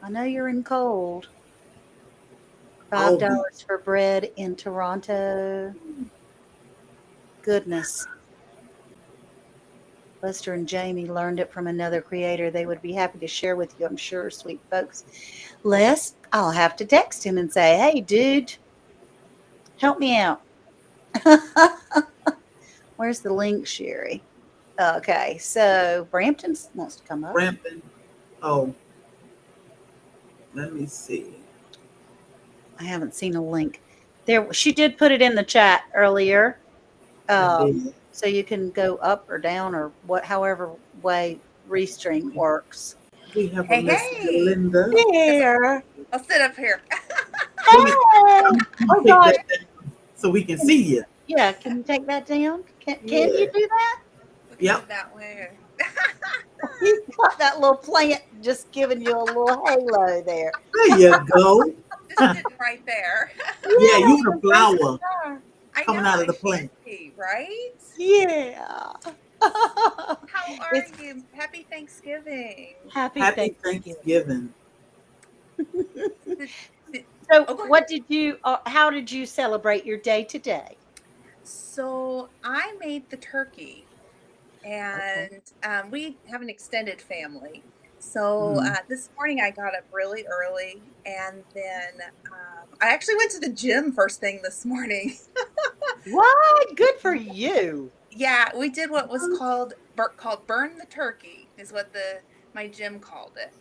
I know you're in cold. All these. $5 for bread in Toronto. Goodness. Lester and Jamie learned it from another creator. They would be happy to share with you, I'm sure, sweet folks. Les, I'll have to text him and say, hey, dude, help me out. Where's the link, Sherry? Okay, so Brampton wants to come up. Brampton. Oh, let me see. I haven't seen a link. There, she did put it in the chat earlier, I did. so you can go up or down or however way Restream works. We have a Hey, Miss hey. Linda. There. I'll sit up here. Let me Hey. Oh take gosh. that down so we can see you. Yeah, can you take that down? Can Yeah. you do that? We can Yep. do that way. He's got that little plant just giving you a little halo there. There you go. Just sitting right there. Yeah, Yeah, you the the person flower there. I coming know out of I the should plant. be, right? Yeah. How are It's you? Happy Thanksgiving. happy Happy Thanksgiving. Thanksgiving. Did- So, oh, go ahead. what did you? How did you celebrate your day today? So I made the turkey, Okay. and we have an extended family. So Mm. this morning I got up really early, and then I actually went to the gym first thing this morning. What? Good for you. Yeah, we did what was called burn the turkey is what the my gym called it.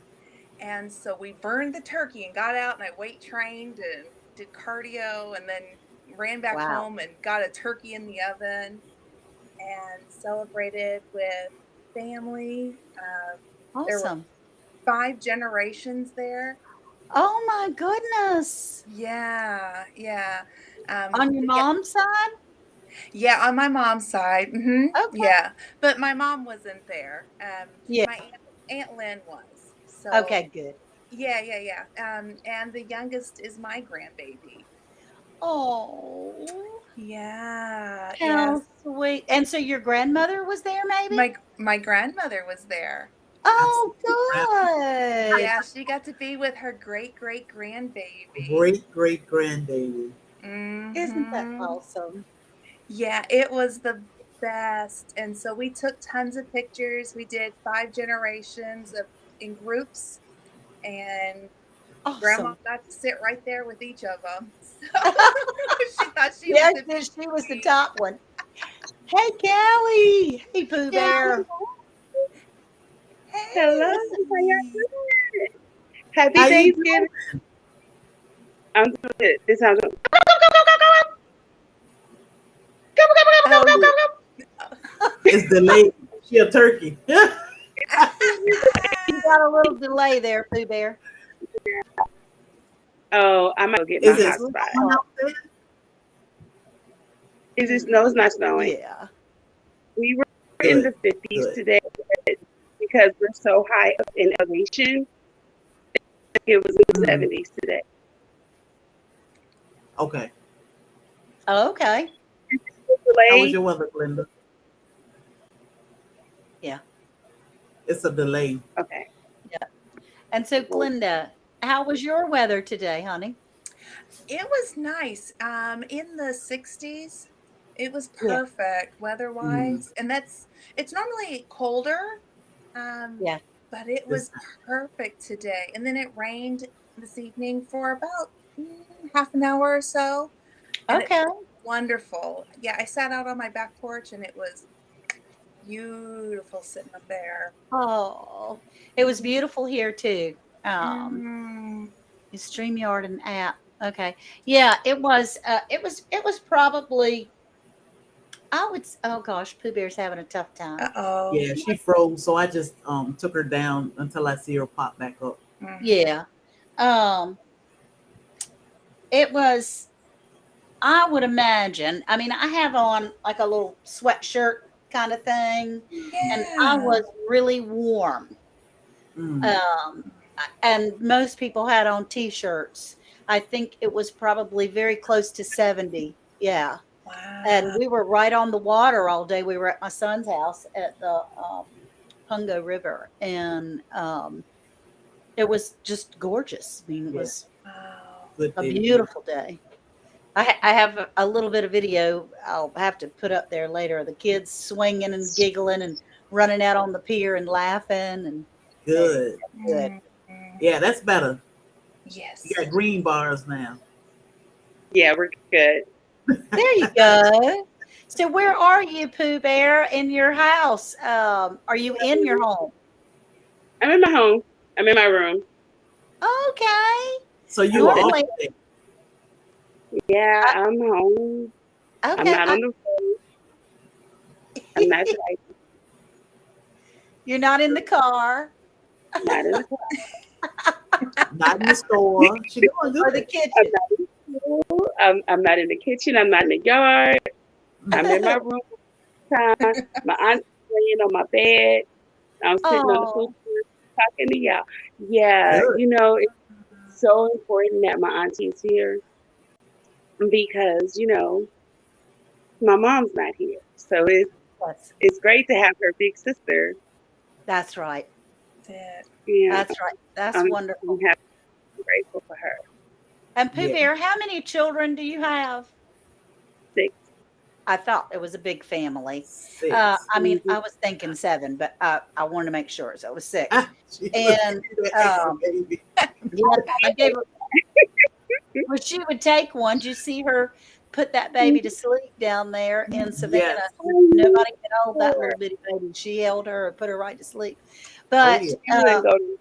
And so we burned the turkey and got out and I weight trained and did cardio and then ran back Wow. home and got a turkey in the oven and celebrated with family. There were Awesome. 5 generations there. Oh my goodness. Yeah, yeah. On your Yeah, mom's side? yeah, on my mom's side. Okay. Yeah, but my mom wasn't there. Yeah. My aunt Lynn was. So Okay, good. yeah, yeah, yeah. And the youngest is my grandbaby. Oh, Yeah, how yes. sweet. And so your grandmother was there, maybe? My grandmother was there. Oh, Absolutely. good. Yeah, she got to be with her great grandbaby. Great great grandbaby. Isn't that Hmm. awesome? Yeah, it was the best. And so we took tons of pictures. We did 5 generations of in groups, and grandma Awesome. got to sit right there with each of them. So she thought she was Yes, the yes, she was the queen. top one. Hey, Callie. Hey, Pooh Callie. Bear. Hello, how y'all Hey. doing? Happy How you Thanksgiving. doing? I'm doing it. This sounds good. Oh. It's delayed. She a turkey. You got a little delay there, Pooh Bear. Oh, I might go get my Is it It was hotspot. snowing hot. out there? Is it snow? It's not snowing. Yeah. We were in Good. the 50s Good. today because we're so high up in elevation. It was in the Mm. 70s today. Okay. Oh, okay. How was Delay. your weather, Glenda? Yeah. It's a delay. Okay. Yeah. And so, Glinda, how was your weather today, honey? It was nice. In the 60s. It was Yeah. perfect Mm. weather-wise. And it's normally colder, um, Yeah. but it It's was perfect today. And then it rained this evening for about half an hour or so. And it Okay. was wonderful. Yeah, I sat out on my back porch and it was beautiful sitting up there. Oh, it was beautiful here too. Um, Mm. StreamYard and app. Okay. Yeah, it was probably oh gosh, Pooh Bear's having a tough time. Uh-oh. yeah, she froze, so I just took her down until I see her pop back up. Mhm. Yeah. Um, it was I would imagine. I mean, I have on like a little sweatshirt kind of thing, and I Yeah. was really warm. Mm. And most people had on t-shirts. I think it was probably very close to 70. Yeah. And Wow. we were right on the water all day. We were at my son's house at the Pungo River, and it was just gorgeous. I mean, it Yeah, was Wow. good a day to be. beautiful day. I have a little bit of video I'll have to put up there later of the kids swinging and giggling and running out on the pier and laughing. And yeah, Good. good. Mhm. Yeah, that's better. You Yes. got green bars now. Yeah, we're good. There you go. So where are you, Pooh Bear, in your house? Are you in your home? I'm in my home. I'm in my room. Okay. So you were off Normally, today. Yeah, I'm home. I'm okay. not on the road. I'm not driving. You're not in the car. Not in the car. Not in the store. She doing Or the good. kitchen. I'm not in the school. I'm not in the kitchen. I'm not in the yard. I'm in my room all the time. My aunt's laying on my bed. I'm sitting on the Oh, sofa talking to y'all. Yeah, Good. it's so important that my auntie is here because, my mom's not here. So yes, it's great to have her big sister. that's right. That's it. Yeah, That's right. That's I'm wonderful. happy, grateful for her. And Pooh Yeah. Bear, how many children do you have? 6. I thought it was a big family. 6. I mean, Mhm. I was thinking 7, but I wanted to make sure. So it was 6. She looked at And that extra baby. yeah, I gave her, well, she would take one. Did you see her put that baby to sleep down there in Savannah? Yes. Nobody could hold that little bitty baby. She held her and put her right to sleep. Oh But yeah. She wouldn't go to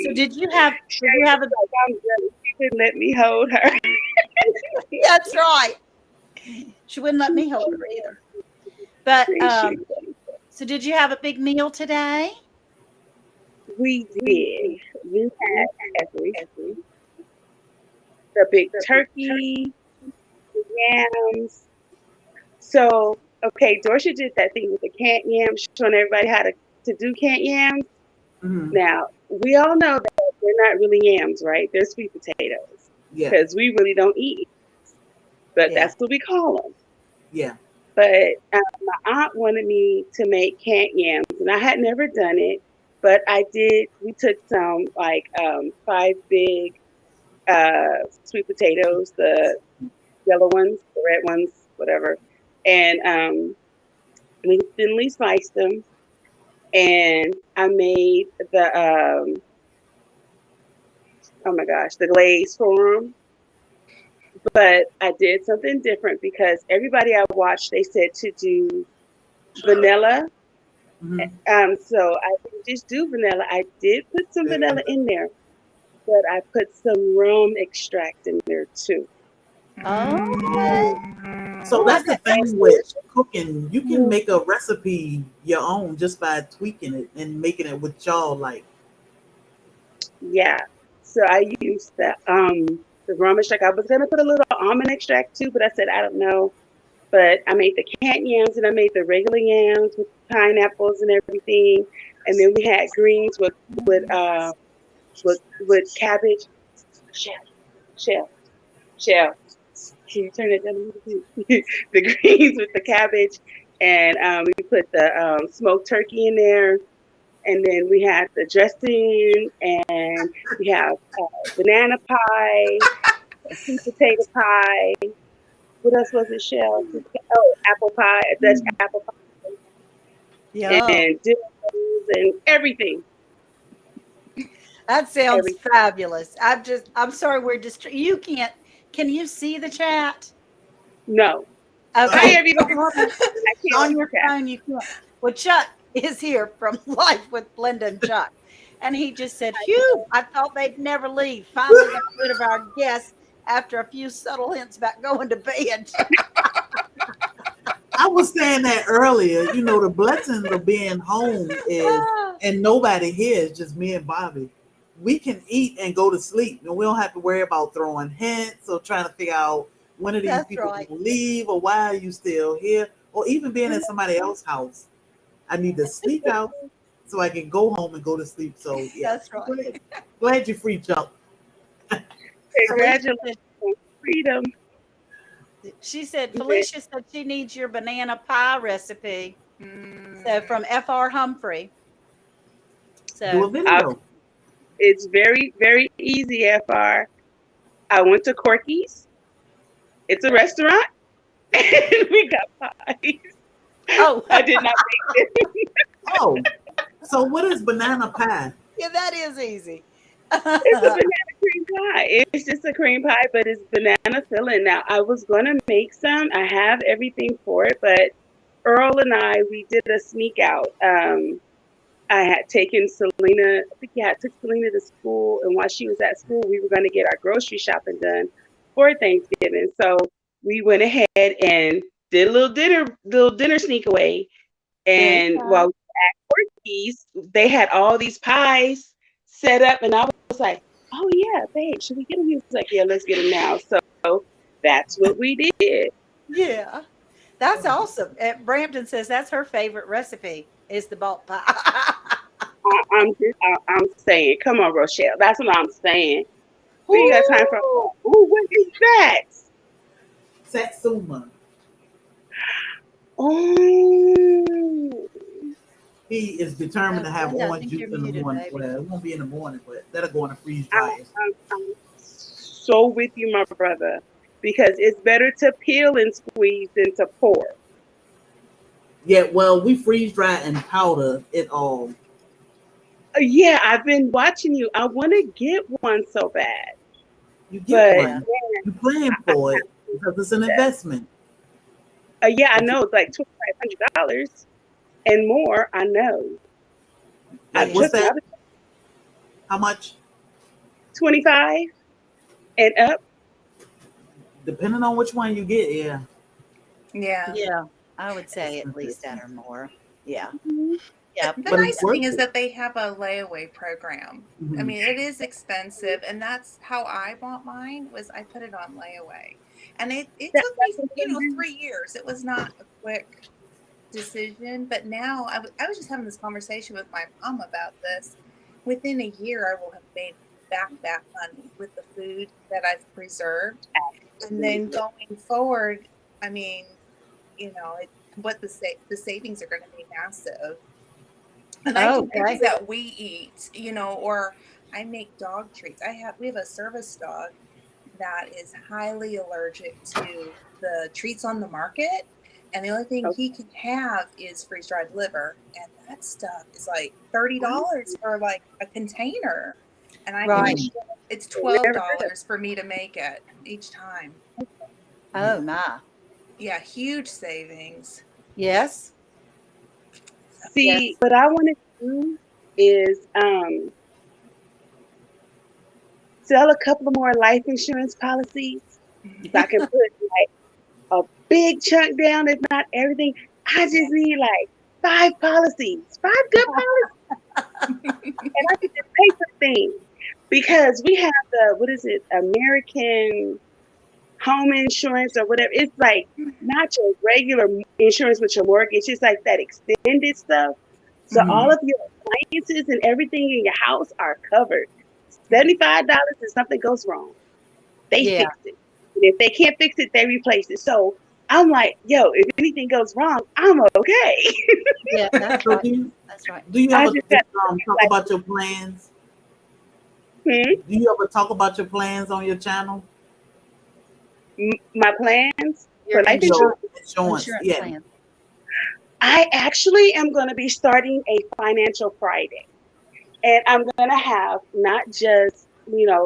so the did you have a like I'm jealous. She didn't let me hold her. that's right. She wouldn't let me hold her either. But Appreciate that. so did you have a big meal today? We did. We had the big turkey, yams. So, okay, Dorsha did that thing with the canned yams, showing everybody how to do canned yams. Hmm. Now, we all know that they're not really yams, right? They're sweet potatoes Yeah. because we really don't eat, but Yeah. that's what we call them. Yeah. But my aunt wanted me to make canned yams, and I had never done it, but I did. We took some like 5 big sweet potatoes, the yellow ones, the red ones, whatever, and we thinly sliced them, and I made the oh my gosh, the glaze for them. But I did something different because everybody I watched, they said to do vanilla. Hmm. So I didn't just do vanilla. I did put some vanilla in there, but I put some rum extract in there too. Okay. So Oh, I that's the bet that's thing with delicious. cooking. You can make a recipe your own just by tweaking it and making it what y'all like. Yeah. So I used the rum extract. I was gonna put a little almond extract too, but I said I don't know. But I made the canned yams and I made the regular yams with pineapples and everything. And then we had greens with uh with cabbage. Chef, chef, chef. Can you turn it down a little bit? The greens with the cabbage, and we put the smoked turkey in there, and then we had the dressing, and we have banana pie, sweet potato pie. What else was it, Shell? Oh, apple pie, a Dutch apple pie, Yum. and dinners and everything. That sounds Everything. fabulous. I'm sorry we're you can't, can you see the chat? No. Hi, Okay. everybody. I can't On see your that. phone, you can't. Well, Chuck is here from Life with Linda and Chuck. And he just said, Phew, I thought they'd never leave. Finally got rid of our guests after a few subtle hints about going to bed. I was saying that earlier. The blessings of being home is, and nobody here is just me and Bobby. We can eat and go to sleep, and we don't have to worry about throwing hints or trying to figure out when are these That's people right. going to leave or why are you still here, or even being in somebody else's house. I need to sneak out so I can go home and go to sleep. So yeah, That's right. glad you're free, Chuck. Felicia Congratulations, said, freedom. Felicia said she needs your banana pie recipe. So from F.R. Humphrey. Do a So video. It's very, very easy, FR. I went to Corky's. It's a restaurant. And we got pies. oh I did not make it. Oh, so what is banana pie? yeah, that is easy. It's a banana cream pie. It's just a cream pie, but it's banana filling. Now, I was going to make some. I have everything for it, but Earl and I, we did a sneak out. I had taken Selena, I think I took Selena to school, and while she was at school, we were going to get our grocery shopping done for Thanksgiving. So we went ahead and did a little dinner sneak away. There you And go. while Porky's, they had all these pies set up, and I was like, "Oh yeah, babe, should we get them?" He was like, "Yeah, let's get them now." So that's what we did. Yeah. That's awesome. Brampton says that's her favorite recipe is the bulk pie. I'm saying, come on, Rochelle. That's what I'm saying. We ain't got time for. Ooh. Oh, what is that? Satsuma. Oh, He is determined to have Linda, I orange think you're juice in the muted, morning. baby. Well, it won't be in the morning, but that'll go in the freeze I'm, dryers. I'm so with you, my brother, because it's better to peel and squeeze than to pour. Yeah, well, we freeze dry and powder it all. Yeah, I've been watching you. I want to get one so bad, You get but Yeah. one. You plan for it because it's an investment. yeah, I But know it's like $2,500 and more. I know. like, Yeah. what's Trust me, that? I've been How much? 25 and up. Depending on which one you get, yeah. Yeah. Yeah. I would say It's an at least that investment. or more. Yeah. Mhm. Yeah. The But But it's nice thing worth is it. that they have a layaway program. I Mhm. mean, it is expensive, and that's how I bought mine. Was I put it on layaway, and it took That's me, what they do. 3 years. It was not a quick decision, but now I was just having this conversation with my mom about this. Within a year, I will have made back that money with the food that I've preserved, and then going forward, I mean, what the savings are going to be massive. And I do things okay. that we eat, or I make dog treats. We have a service dog that is highly allergic to the treats on the market. And the only thing he can have is freeze dried liver. And that stuff is like $30 for like a container. And I can Right. make it's Never heard of $12 for me to make it each time. Oh my. Yeah, huge savings. Yes. See, Yes. what I want to do is sell a couple of more life insurance policies. If I can put like a big chunk down, if not everything, I just need like 5 policies, 5 good policies, and I can just pay for things because we have the what is it, American home insurance or whatever. It's like not your regular insurance with your mortgage. It's like that extended stuff. So all Mhm. of your appliances and everything in your house are covered. $75 if something goes wrong. They Yeah. fix it. And if they can't fix it, they replace it. So I'm like, yo, if anything goes wrong, I'm okay. Yeah. That's So right. That's right. do you I ever just got talk like, about your plans? hmm, Do you ever talk about your plans on your channel? my plans Your for life Your insurance. insurance, insurance yeah. plan. I actually am going to be starting a financial Friday. And I'm going to have not just,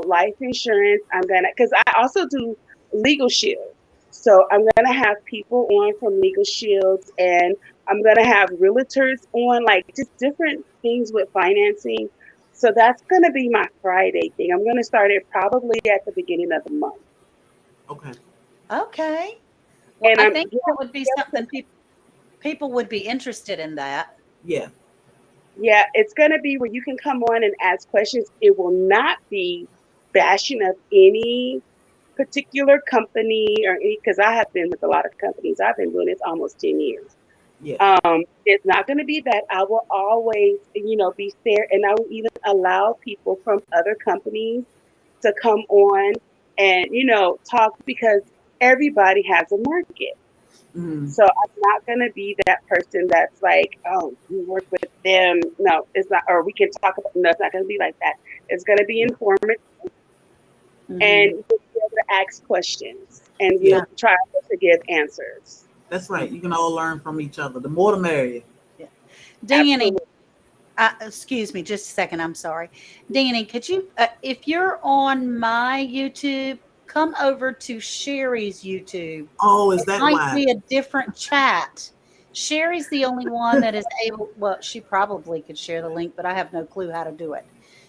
life insurance. I'm going to, because I also do Legal Shield. So I'm going to have people on from Legal Shields and I'm going to have realtors on, like just different things with financing. So that's going to be my Friday thing. I'm going to start it probably at the beginning of the month. Okay. Okay. Well, And I I'm think that giving would be something people would be interested in that. Yeah. Yeah, it's going to be where you can come on and ask questions. It will not be bashing of any particular company or any, because I have been with a lot of companies. I've been doing this almost 10 years. Yeah. It's not going to be that. I will always, be fair, and I will even allow people from other companies to come on and, talk because everybody has a market. Mhm. So I'm not going to be that person that's like, oh, you work with them. No, it's not. Or we can talk about. No, it's not going to be like that. It's going to be Yeah. informative, and Hmm. you'll be able to ask questions, and Yeah. we'll try to give answers. That's right. You can all learn from each other. The more the merrier. Yeah. Danny, Absolutely. excuse me, just a second. I'm sorry. Danny, could you, if you're on my YouTube, come over to Sherry's YouTube. Oh, is It that might why? be a different chat. Sherry's the only one that is able, well, she probably could share the link, but I have no clue how to do it.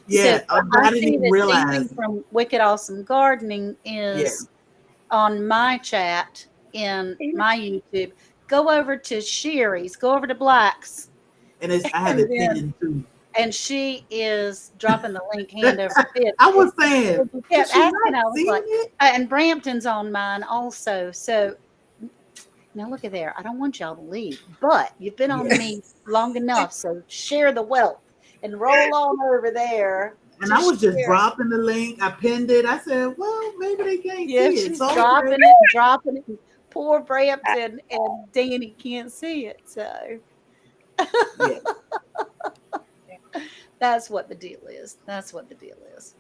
So Yeah. I I didn't see even that Danny realize. from Wicked Awesome Gardening Yeah. is on my chat in my YouTube. Go over to Sherry's, go over to Black's And I have And it then pinned too. and she is dropping the link hand over fist. I was saying, You did kept she asking, not I was see like, it? and Brampton's on mine also. So now look at there. I don't want y'all to leave, but you've been on Yes. me long enough. So share the wealth and roll on over there And to I was just share. dropping the link. I pinned it. I said, well, maybe they can't Yeah, see it. she's So dropping it and dropping it. And poor Brampton and Danny can't see it. So yeah. that's what the deal is. That's what the deal is.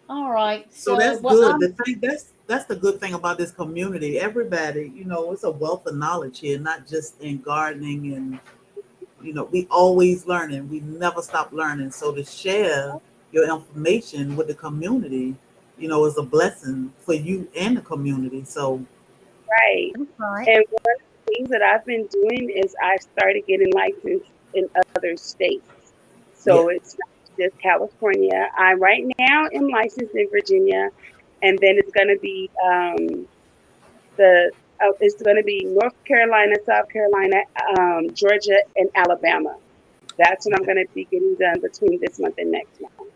All right. So So that's well, good. The thing that's the good thing about this community. Everybody, it's a wealth of knowledge here, not just in gardening and we always learning. We never stop learning. So to share your information with the community, is a blessing for you and the community. So Right. that's right. And one of the things that I've been doing is I started getting licensed in other states. yeah, So it's not just California. I right now am licensed in Virginia, and then it's going to be the it's going to be North Carolina, South Carolina, Georgia, and Alabama. That's what I'm going to be getting done between this month and next month.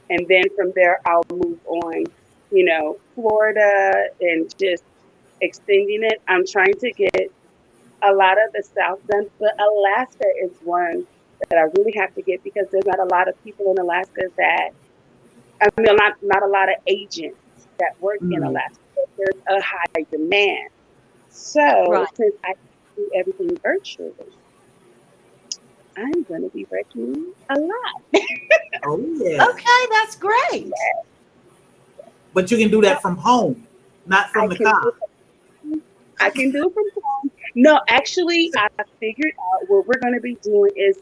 And then from there, I'll move on, Florida and just extending it. I'm trying to get a lot of the South done, but Alaska is one that I really have to get because there's not a lot of people in Alaska not a lot of agents that work in mm, Alaska. There's a high demand. So Right. since I do everything virtually, I'm going to be working a lot. oh yeah. Okay, that's great. But you can do that from home, not I from the can do car. I can do it from home. No, actually, I figured out what we're going to be doing is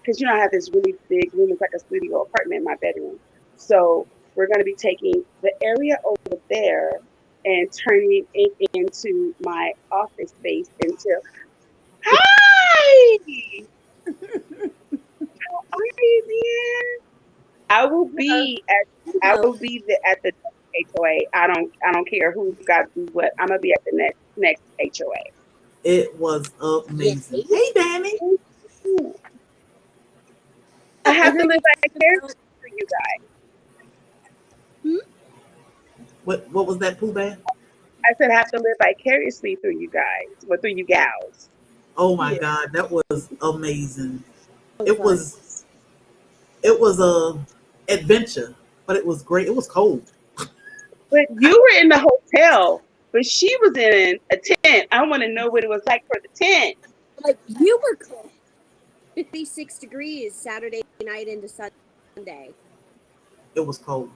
because I have this really big room. It's like a studio apartment in my bedroom. So we're going to be taking the area over there and turning it into my office space until. Hi, how are you, man? I will be at the HOA. I don't care who's got to do what. I'm gonna be at the next HOA. It was amazing. Hey Danny. I I have to heard live you vicariously about through you guys. What was that, Pooh Bear? I said I have to live vicariously through you guys, or through you gals. Oh my yeah, God, that was amazing. so It fun. was it was a adventure, but it was great. It was cold. But you were in the hotel, but she was in a tent. I want to know what it was like for the tent. Like you were cold. 56 degrees Saturday night into Sunday. It was cold.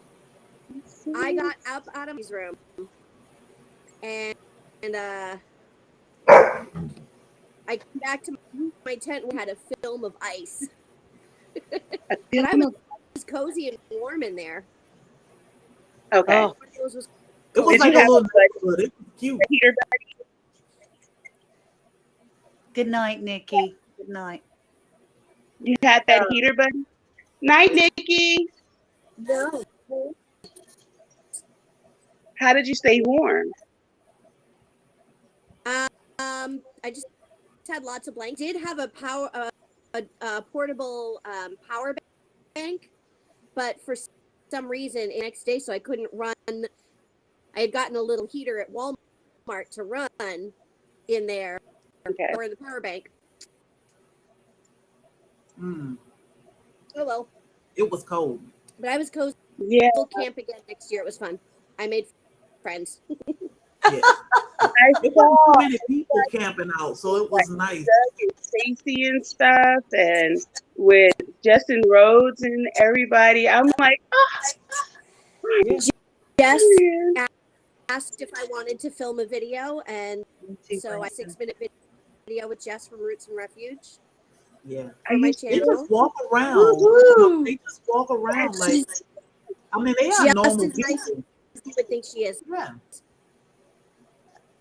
I got up out of his room and I came back to my tent and had a film of ice. But I was cozy and warm in there. Okay. Oh, It was It was cold. Did like you a have little a good neighborhood. It was cute. heater? good night, Nikki. Good night. You had that heater, buddy? Night, Nikki. No. How did you stay warm? I just had lots of blankets. Did have a portable power bank, but for some reason, the next day, so I couldn't run. I had gotten a little heater at Walmart to run in there Okay. or in the power bank. Mm, Oh well, it was cold. but I was cozy. Yeah. We'll camp again next year. It was fun. I made friends. Yeah. I It wasn't saw too many people camping out, so it was nice. Doug and Stacy and stuff, and with Justin Rhodes and everybody. I'm like, oh, Jess yeah. asked if I wanted to film a video, and so I 6-minute video with Jess from Roots and Refuge Yeah. for my They channel. just walk around. Woo-hoo. They just walk around like they are Just normal as nice people. as you would think she is. Yeah.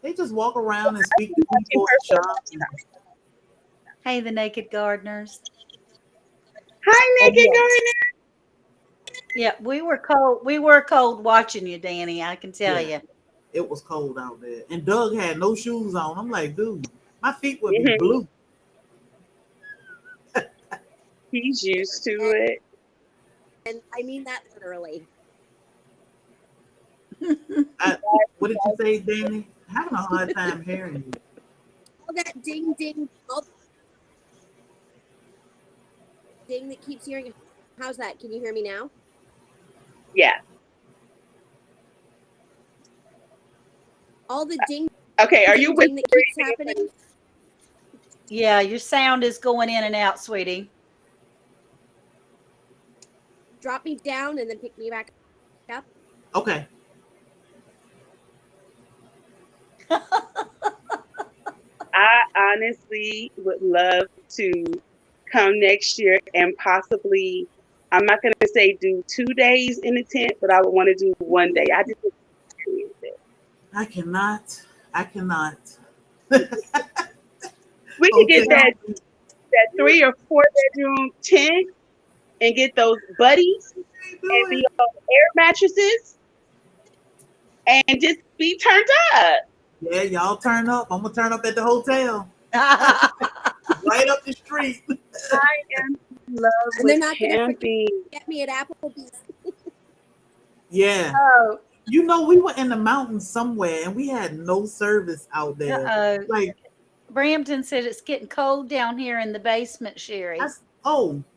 They just walk around and speak to people and shop. Hey, the Naked Gardeners. Hi, Oh, Nikki yeah. Garner. Yeah, we were cold. We were cold watching you, Danny. I can tell Yeah. you. It was cold out there. And Doug had no shoes on. I'm like, dude, my feet would be Mhm. blue. He's used to it. And I mean that literally. What did you say, Danny? Having a hard time hearing you. All that ding ding, all ding that keeps hearing. How's that? Can you hear me now? Yeah. All the ding Okay. Are you ding with ding that keeps happening. Yeah, your sound is going in and out, sweetie. Drop me down and then pick me back up. Okay. I honestly would love to come next year and possibly, I'm not going to say do 2 days in the tent, but I would want to do 1 day. I just want to experience it. I cannot. I cannot. We could get Okay. that 3 or 4 bedroom tent and get those buddies and be on air mattresses and just be turned up. Yeah, y'all turn up. I'm gonna turn up at the hotel right up the street. I am in love And they're with not gonna camping. Get me at Applebee's. Yeah. Oh, You know, we were in the mountains somewhere and we had no service out there. uh-oh. Like, Brampton said it's getting cold down here in the basement, Sherry.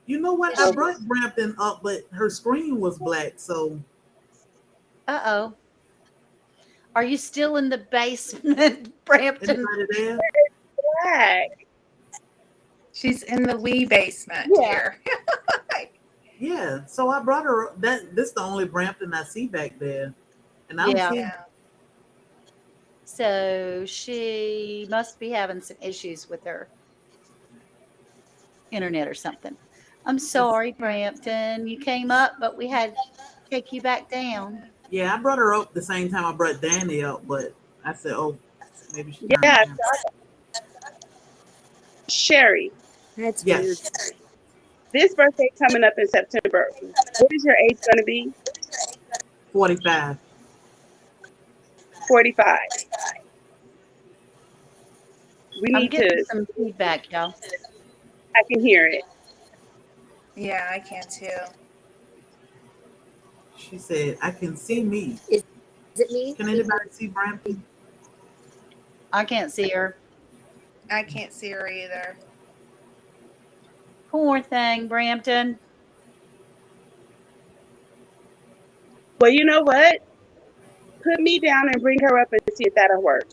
you know what? I brought Brampton up, but her screen was black. So, Uh-oh. Are you still in the basement, Brampton? anybody there? Black. She's in the wee basement here. Yeah. So I brought her. This the only Brampton I see back there, and I don't Yeah. see. Yeah. So she must be having some issues with her internet or something. I'm sorry, Brampton. You came up, but we had to take you back down. Yeah, I brought her up the same time I brought Danny up, but I said, oh, maybe she. Yeah. Sherry, That's Yes. this birthday coming up in September. What is your age going to be? 45. 45. We I'm need getting to. some feedback, y'all. I can hear it. Yeah, I can too. She said, I can see me. Is it me? Can anybody see Brampton? I can't see her. I can't see her either. Poor thing, Brampton. Well, you know what? Put me down and bring her up and see if that'll work.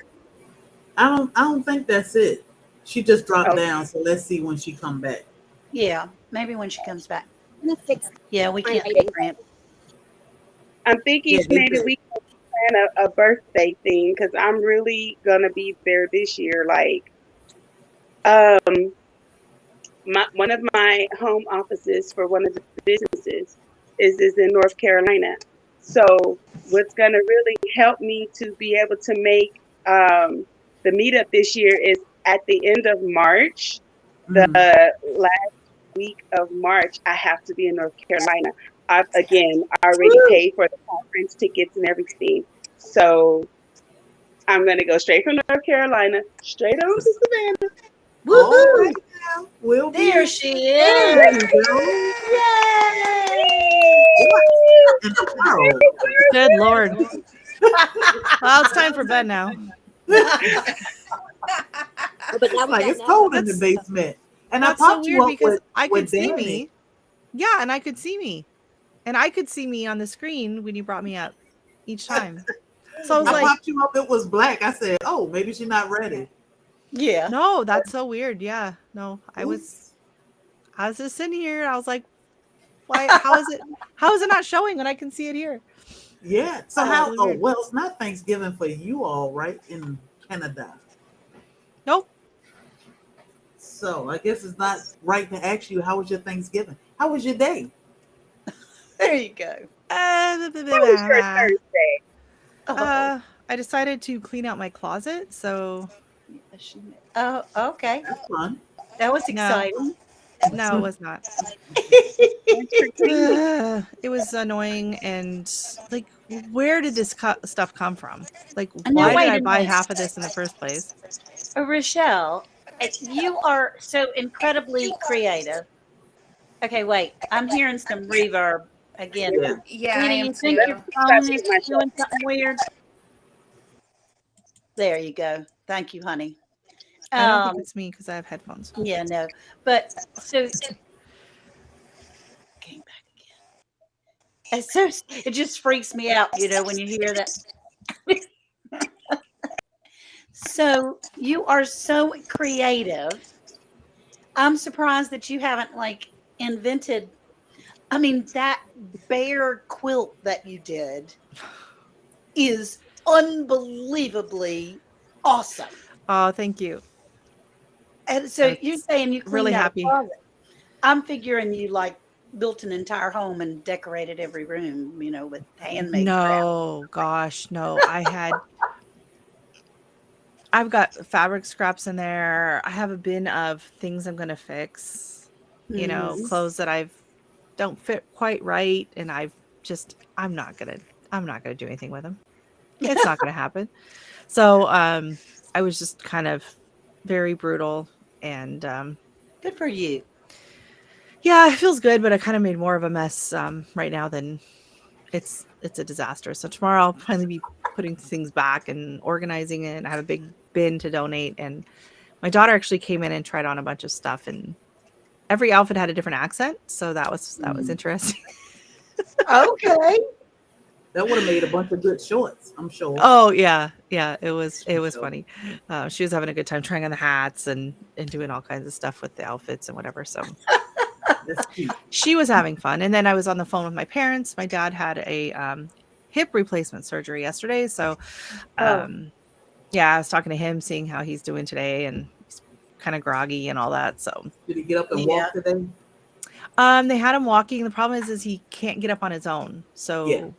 I don't think that's it. She just dropped Okay. down, so let's see when she come back. Yeah, maybe when she comes back. I'm gonna fix Yeah, we my can't lighting. get Brampton. I'm thinking Yeah, they maybe did. we can plan a birthday thing because I'm really gonna be there this year. Like, one of my home offices for one of the businesses is in North Carolina. So what's gonna really help me to be able to make the meetup this year is at the end of March. The last week of March, I have to be in North Carolina. I've already paid for the conference tickets and everything. So I'm going to go straight from North Carolina, straight on to Savannah. All Woohoo! right now. We'll be There she there. is. You go. Yay! What in the world? Good Lord. Well, it's time for bed now. Oh, but now we Like got it's now. cold in the basement. And I That's so popped you weird up because with, I with could see Danny. me. Yeah, and I could see me. And I could see me on the screen when you brought me up each time. So I was I like, popped you up. It was black. I said, "Oh, maybe she's not ready." Yeah. no, that's so weird. Yeah. No, I was Oops. just sitting here. I was like, why how is it not showing when I can see it here? Yeah. So Oh, how? really Oh, weird. well, it's not Thanksgiving for you all, right? In Canada. Nope. So I guess it's not right to ask you how was your Thanksgiving? How was your day? There you go. How was your Thursday? Oh, I decided to clean out my closet, so oh, okay. That's fun. That was No. exciting. no, it was not. Thanks for cleaning. It was annoying and like, where did this stuff come from? Like, And now why wait did I a buy minute. half of this in the first place? Rochelle, you are so incredibly creative. Okay, wait. I'm hearing some reverb again. Yeah. Yeah, I Annie, am you think too. your phone is doing something weird? There you go. Thank you, honey. I don't think it's me because I have headphones. Yeah, no. But so came back again. It's so it just freaks me out, when you hear that. So you are so creative. I'm surprised that you haven't invented. I mean, that bear quilt that you did is unbelievably awesome. Oh, thank you. And so you're That's saying you really cleaned out a happy. closet. I'm figuring you built an entire home and decorated every room, with handmade crafts. No, gosh, no. I've got fabric scraps in there. I have a bin of things I'm gonna fix. Mhm. Clothes that I've don't fit quite right, and I'm not gonna do anything with them. It's not gonna happen. So I was just kind of very brutal, and Good for you. yeah, it feels good, but I kind of made more of a mess right now than it's a disaster. So tomorrow I'll finally be putting things back and organizing it. I have a big bin to donate, and my daughter actually came in and tried on a bunch of stuff, and every outfit had a different accent, so that was interesting. Okay. That would have made a bunch of good shorts, I'm sure. Oh yeah, it was Sure. funny. She was having a good time trying on the hats and doing all kinds of stuff with the outfits and whatever. So That's cute. she was having fun. And then I was on the phone with my parents. My dad had a hip replacement surgery yesterday, so Oh, yeah, I was talking to him, seeing how he's doing today, and he's kind of groggy and all that. So Did he get up and yeah. walk today? they had him walking. The problem is he can't get up on his own. Yeah. So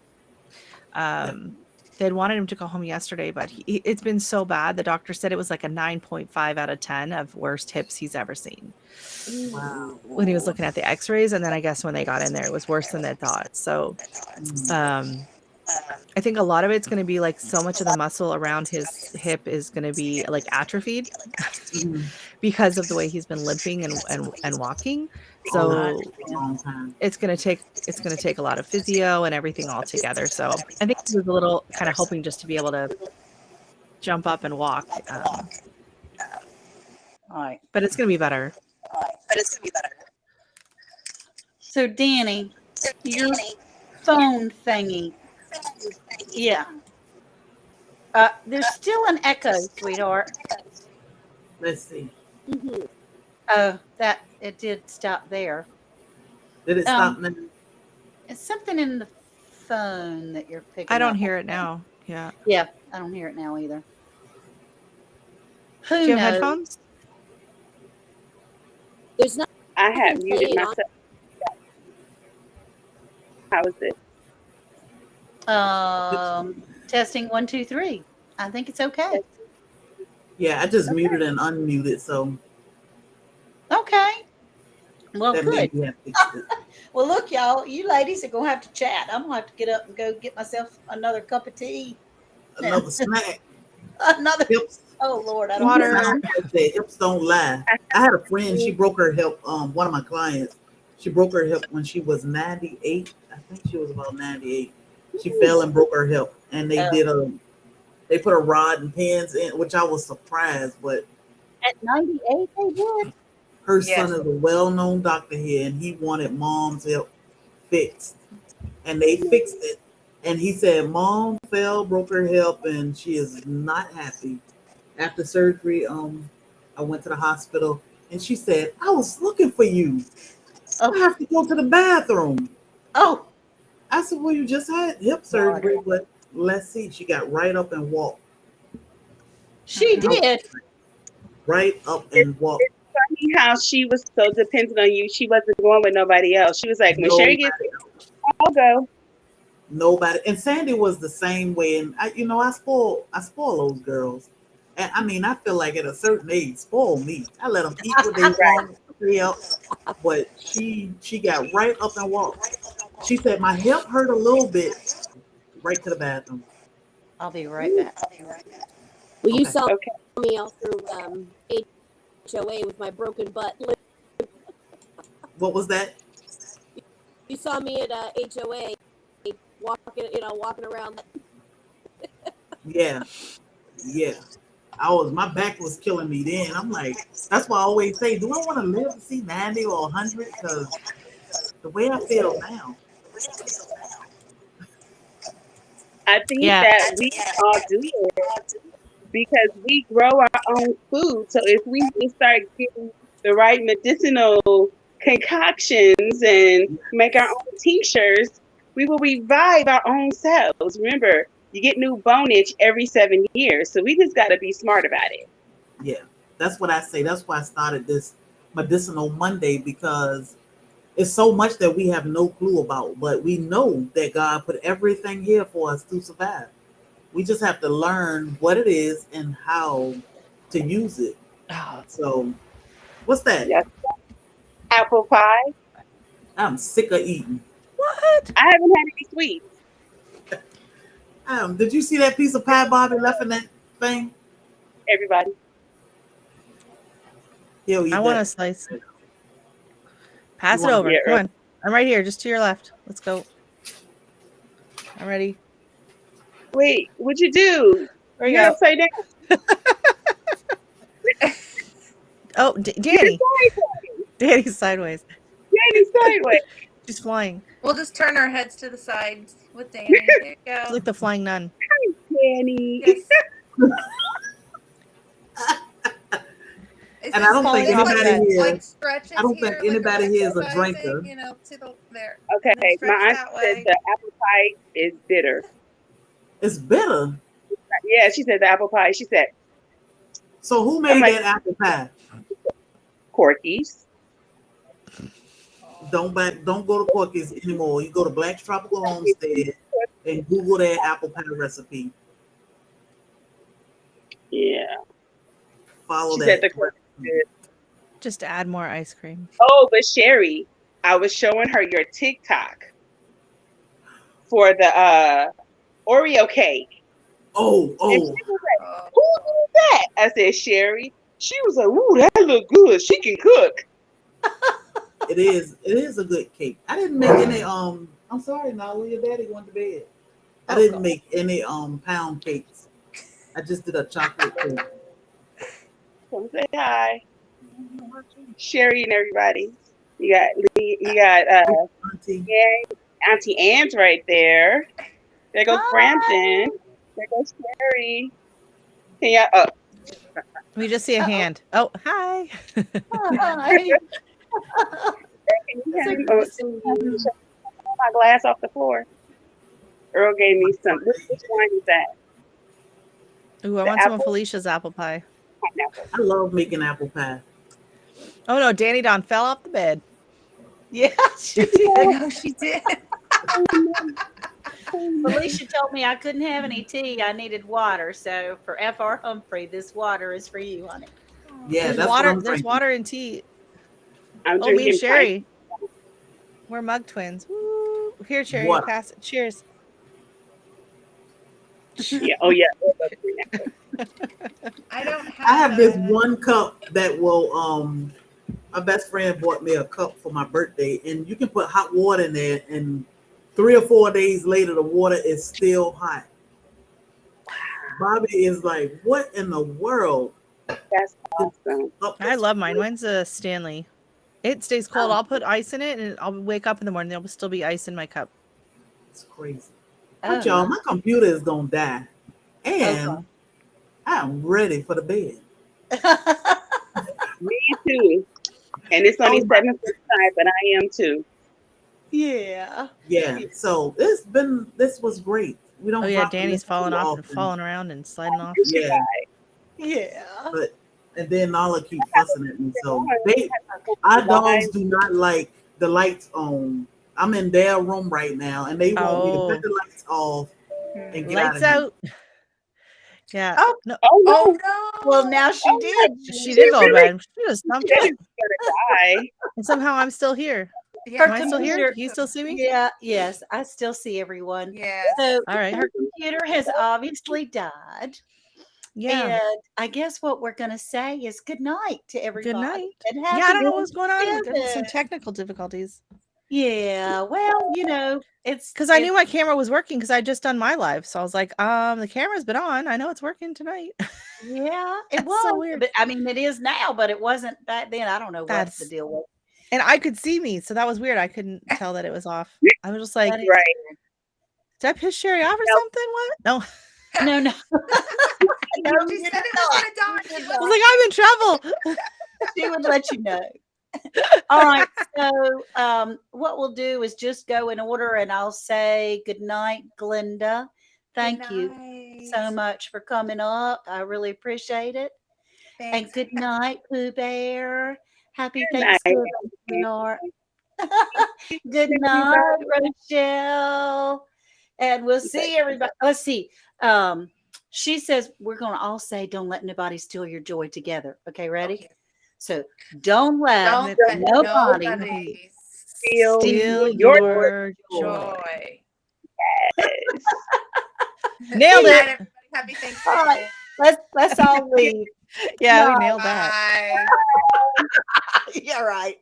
they'd wanted him to go home yesterday, but it's been so bad. The doctor said it was like a 9.5 out of 10 of worst hips he's ever seen Wow. when he was looking at the x-rays. And then I guess when they got in there, it was worse than they thought. So I think a lot of it's going to be like so much of the muscle around his hip is going to be like atrophied Mhm. because of the way he's been limping and walking. Oh, that's So a long time. it's going to take a lot of physio and everything all together. So I think he was a little kind of hoping just to be able to jump up and walk. All right. But it's going to be better. So Danny, your phone thingy. Yeah. There's still an echo, sweetheart. Let's see. Mhm. Oh, that it did stop there. Did it stop now? It's something in the phone that you're picking I up. don't hear it now. Yeah. Yeah, I don't hear it now either. Who Do you have knows? headphones? There's not. I have Nothing muted playing on- myself. How is it? Testing 1, 2, 3. I think it's okay. Yeah, I just muted and unmuted, so Okay. Well, that good. made me have to fix it. Well, look, y'all, you ladies are gonna have to chat. I'm gonna have to get up and go get myself another cup of tea. Another snack. Another. Hips. Oh Lord, I don't Water. know. Hips don't lie. I had a friend. She broke her hip. One of my clients. She broke her hip when she was 98. I think she was about 98. She fell and broke her hip, and they they put a rod and pins in, which I was surprised. But At 98, they did. her Yes. son is a well-known doctor here, and he wanted mom's hip fixed, and they fixed it. And he said mom fell, broke her hip, and she is not happy. After surgery, I went to the hospital, and she said, "I was looking for you. I have to go to the bathroom." Oh, I said, "Well, you just had hip surgery, but let's see." She got right up and walked. she did. Right up and walked. Funny how she was so dependent on you. She wasn't going with nobody else. She was like, when Sherry gets here, I'll go. Nobody. And Sandy was the same way. And I spoil those girls. And I mean, I feel like at a certain age, spoil me. I let them eat what they want, stay up. But she got right up and walked. She said, "My hip hurt a little bit." Right to the bathroom. I'll be right back. Well, you Okay. saw Okay. me all through HOA with my broken butt. What was that? you saw me at HOA walking around. Yeah, yeah. My back was killing me then. I'm like, that's why I always say, do I want to live to see 90 or 100? Because the way I feel now. I think Yeah. that we all do it because we grow our own food. So if we just start getting the right medicinal concoctions and make our own tinctures, we will revive our own selves. Remember, you get new bonage every 7 years. So we just got to be smart about it. Yeah, that's what I say. That's why I started this Medicinal Monday, because it's so much that we have no clue about, but we know that God put everything here for us to survive. We just have to learn what it is and how to use it. Oh, So, what's that? Yes. Apple pie. I'm sick of eating. what? I haven't had any sweets. Did you see that piece of pie Bobby left in that thing? Everybody. He'll eat I want a that. slice. Pass You it want- over. Yeah, Come on. I'm right here, just to your left. Let's go. I'm ready. Wait, what'd you do? Where you You're go? upside down. Oh, Danny. Danny's sideways. Danny sideways. She's flying. We'll just turn our heads to the sides with Danny. There you She's go. like the flying nun. Danny. Yes. And I don't think falling off anybody that. here. like stretches I don't think here, anybody here is a exercising, drinker. to the there. Okay, And then my stretch aunt that said way. the apple pie is bitter. It's bitter. Yeah, she said the apple pie. She said So who made I'm like- that apple pie? Corky's. Don't go to Corky's anymore. You go to Black's Tropical Homestead and Google that apple pie recipe. Yeah. Follow She that. said the Corky's is good. Just add more ice cream. Oh, but Sherry, I was showing her your TikTok for the Oreo cake. Oh, And oh. she was like, who did that? I said, Sherry. She was like, ooh, that look good. She can cook. It is a good cake. I didn't make any I'm sorry, now your daddy went to bed. I didn't make any pound cakes. I just did a chocolate cake. Come say hi. Sherry and everybody. You got Auntie. Auntie Ann's right there. There goes Hi. Brampton. There goes Sherry. Can y'all We just see a hand. Oh, hi. Hi. can you hand me my glass off the floor? Earl gave me some. Which wine is that? Ooh, I The want some of apple? Felicia's apple pie. Pineapple. I love making apple pie. Oh no, Danny Don fell off the bed. Yeah, she I did. know she did. Felicia told me I couldn't have any tea. I needed water. So for F.R. Humphrey, this water is for you, honey. Yeah, There's that's water. what I'm There's drinking. water and tea. I'm Oh, me drinking and Sherry. We're mug twins. Woo. Here, Sherry, What? pass it. Cheers. Yeah. Oh yeah. I don't have. I have this that. one cup that will my best friend bought me a cup for my birthday, and you can put hot water in there, and 3 or 4 days later the water is still hot. Bobby is like, what in the world? That's awesome. I love mine. Mine's a Stanley. It stays cold. I'll put ice in it, and I'll wake up in the morning. There will still be ice in my cup. It's crazy. Oh, But y'all, my computer is gonna die, and Okay. I'm ready for the bed. Me too. And it's only 7:45, but I am too. Yeah. Yeah. So this was great. We don't. Oh yeah, drop Danny's this falling too off and often. falling around and sliding off. Yeah. Yeah. But and then Nala keep fussing at me. So our dogs do not like the lights on. I'm in their room right now, and they want me to cut the lights off and get Lights out. out. Yeah. Oh. No, Oh no. Oh no! Well, now she did. she did go to bed. She just stumped She's it. gonna die. And somehow I'm still here. Yeah. Am I still here? computer- Can you still see me? Yeah. Yes, I still see everyone. Yeah. So All right. her computer has obviously died. Yeah. And I guess what we're going to say is good night to everybody. Good night. And Yeah, I happy don't know what's going on. We've got some Thanksgiving. technical difficulties. Yeah, well, it's Because I knew my camera was working because I just done my live. So I was like, the camera's been on. I know it's working tonight. yeah, it That's so was. weird. But I mean, it is now, but it wasn't back then. I don't know what the That's deal was. and I could see me, so that was weird. I couldn't tell that it was off. I was just like, That is Right. weird. did I piss Sherry off or Nope. something? What? No. No, no. No, She you said did it was not. gonna die. You did I was not. like, I'm in trouble. She would let you know. All right. So what we'll do is just go in order and I'll say good night, Glenda. Thank you so much for coming up. I really appreciate it. And Thanks. good night, Pooh Bear. Happy Good night. Thanksgiving, sweetheart. Good night, Rochelle. And we'll see everybody. Let's see. She says we're gonna all say don't let nobody steal your joy together. Okay, ready? Okay. So don't let Don't let nobody nobody Steal Steal your your joy. joy. Nailed Good night, it. everybody. Happy All right, Thanksgiving. let's all leave. Yeah, we Bye. nailed that. Bye. Yeah, right.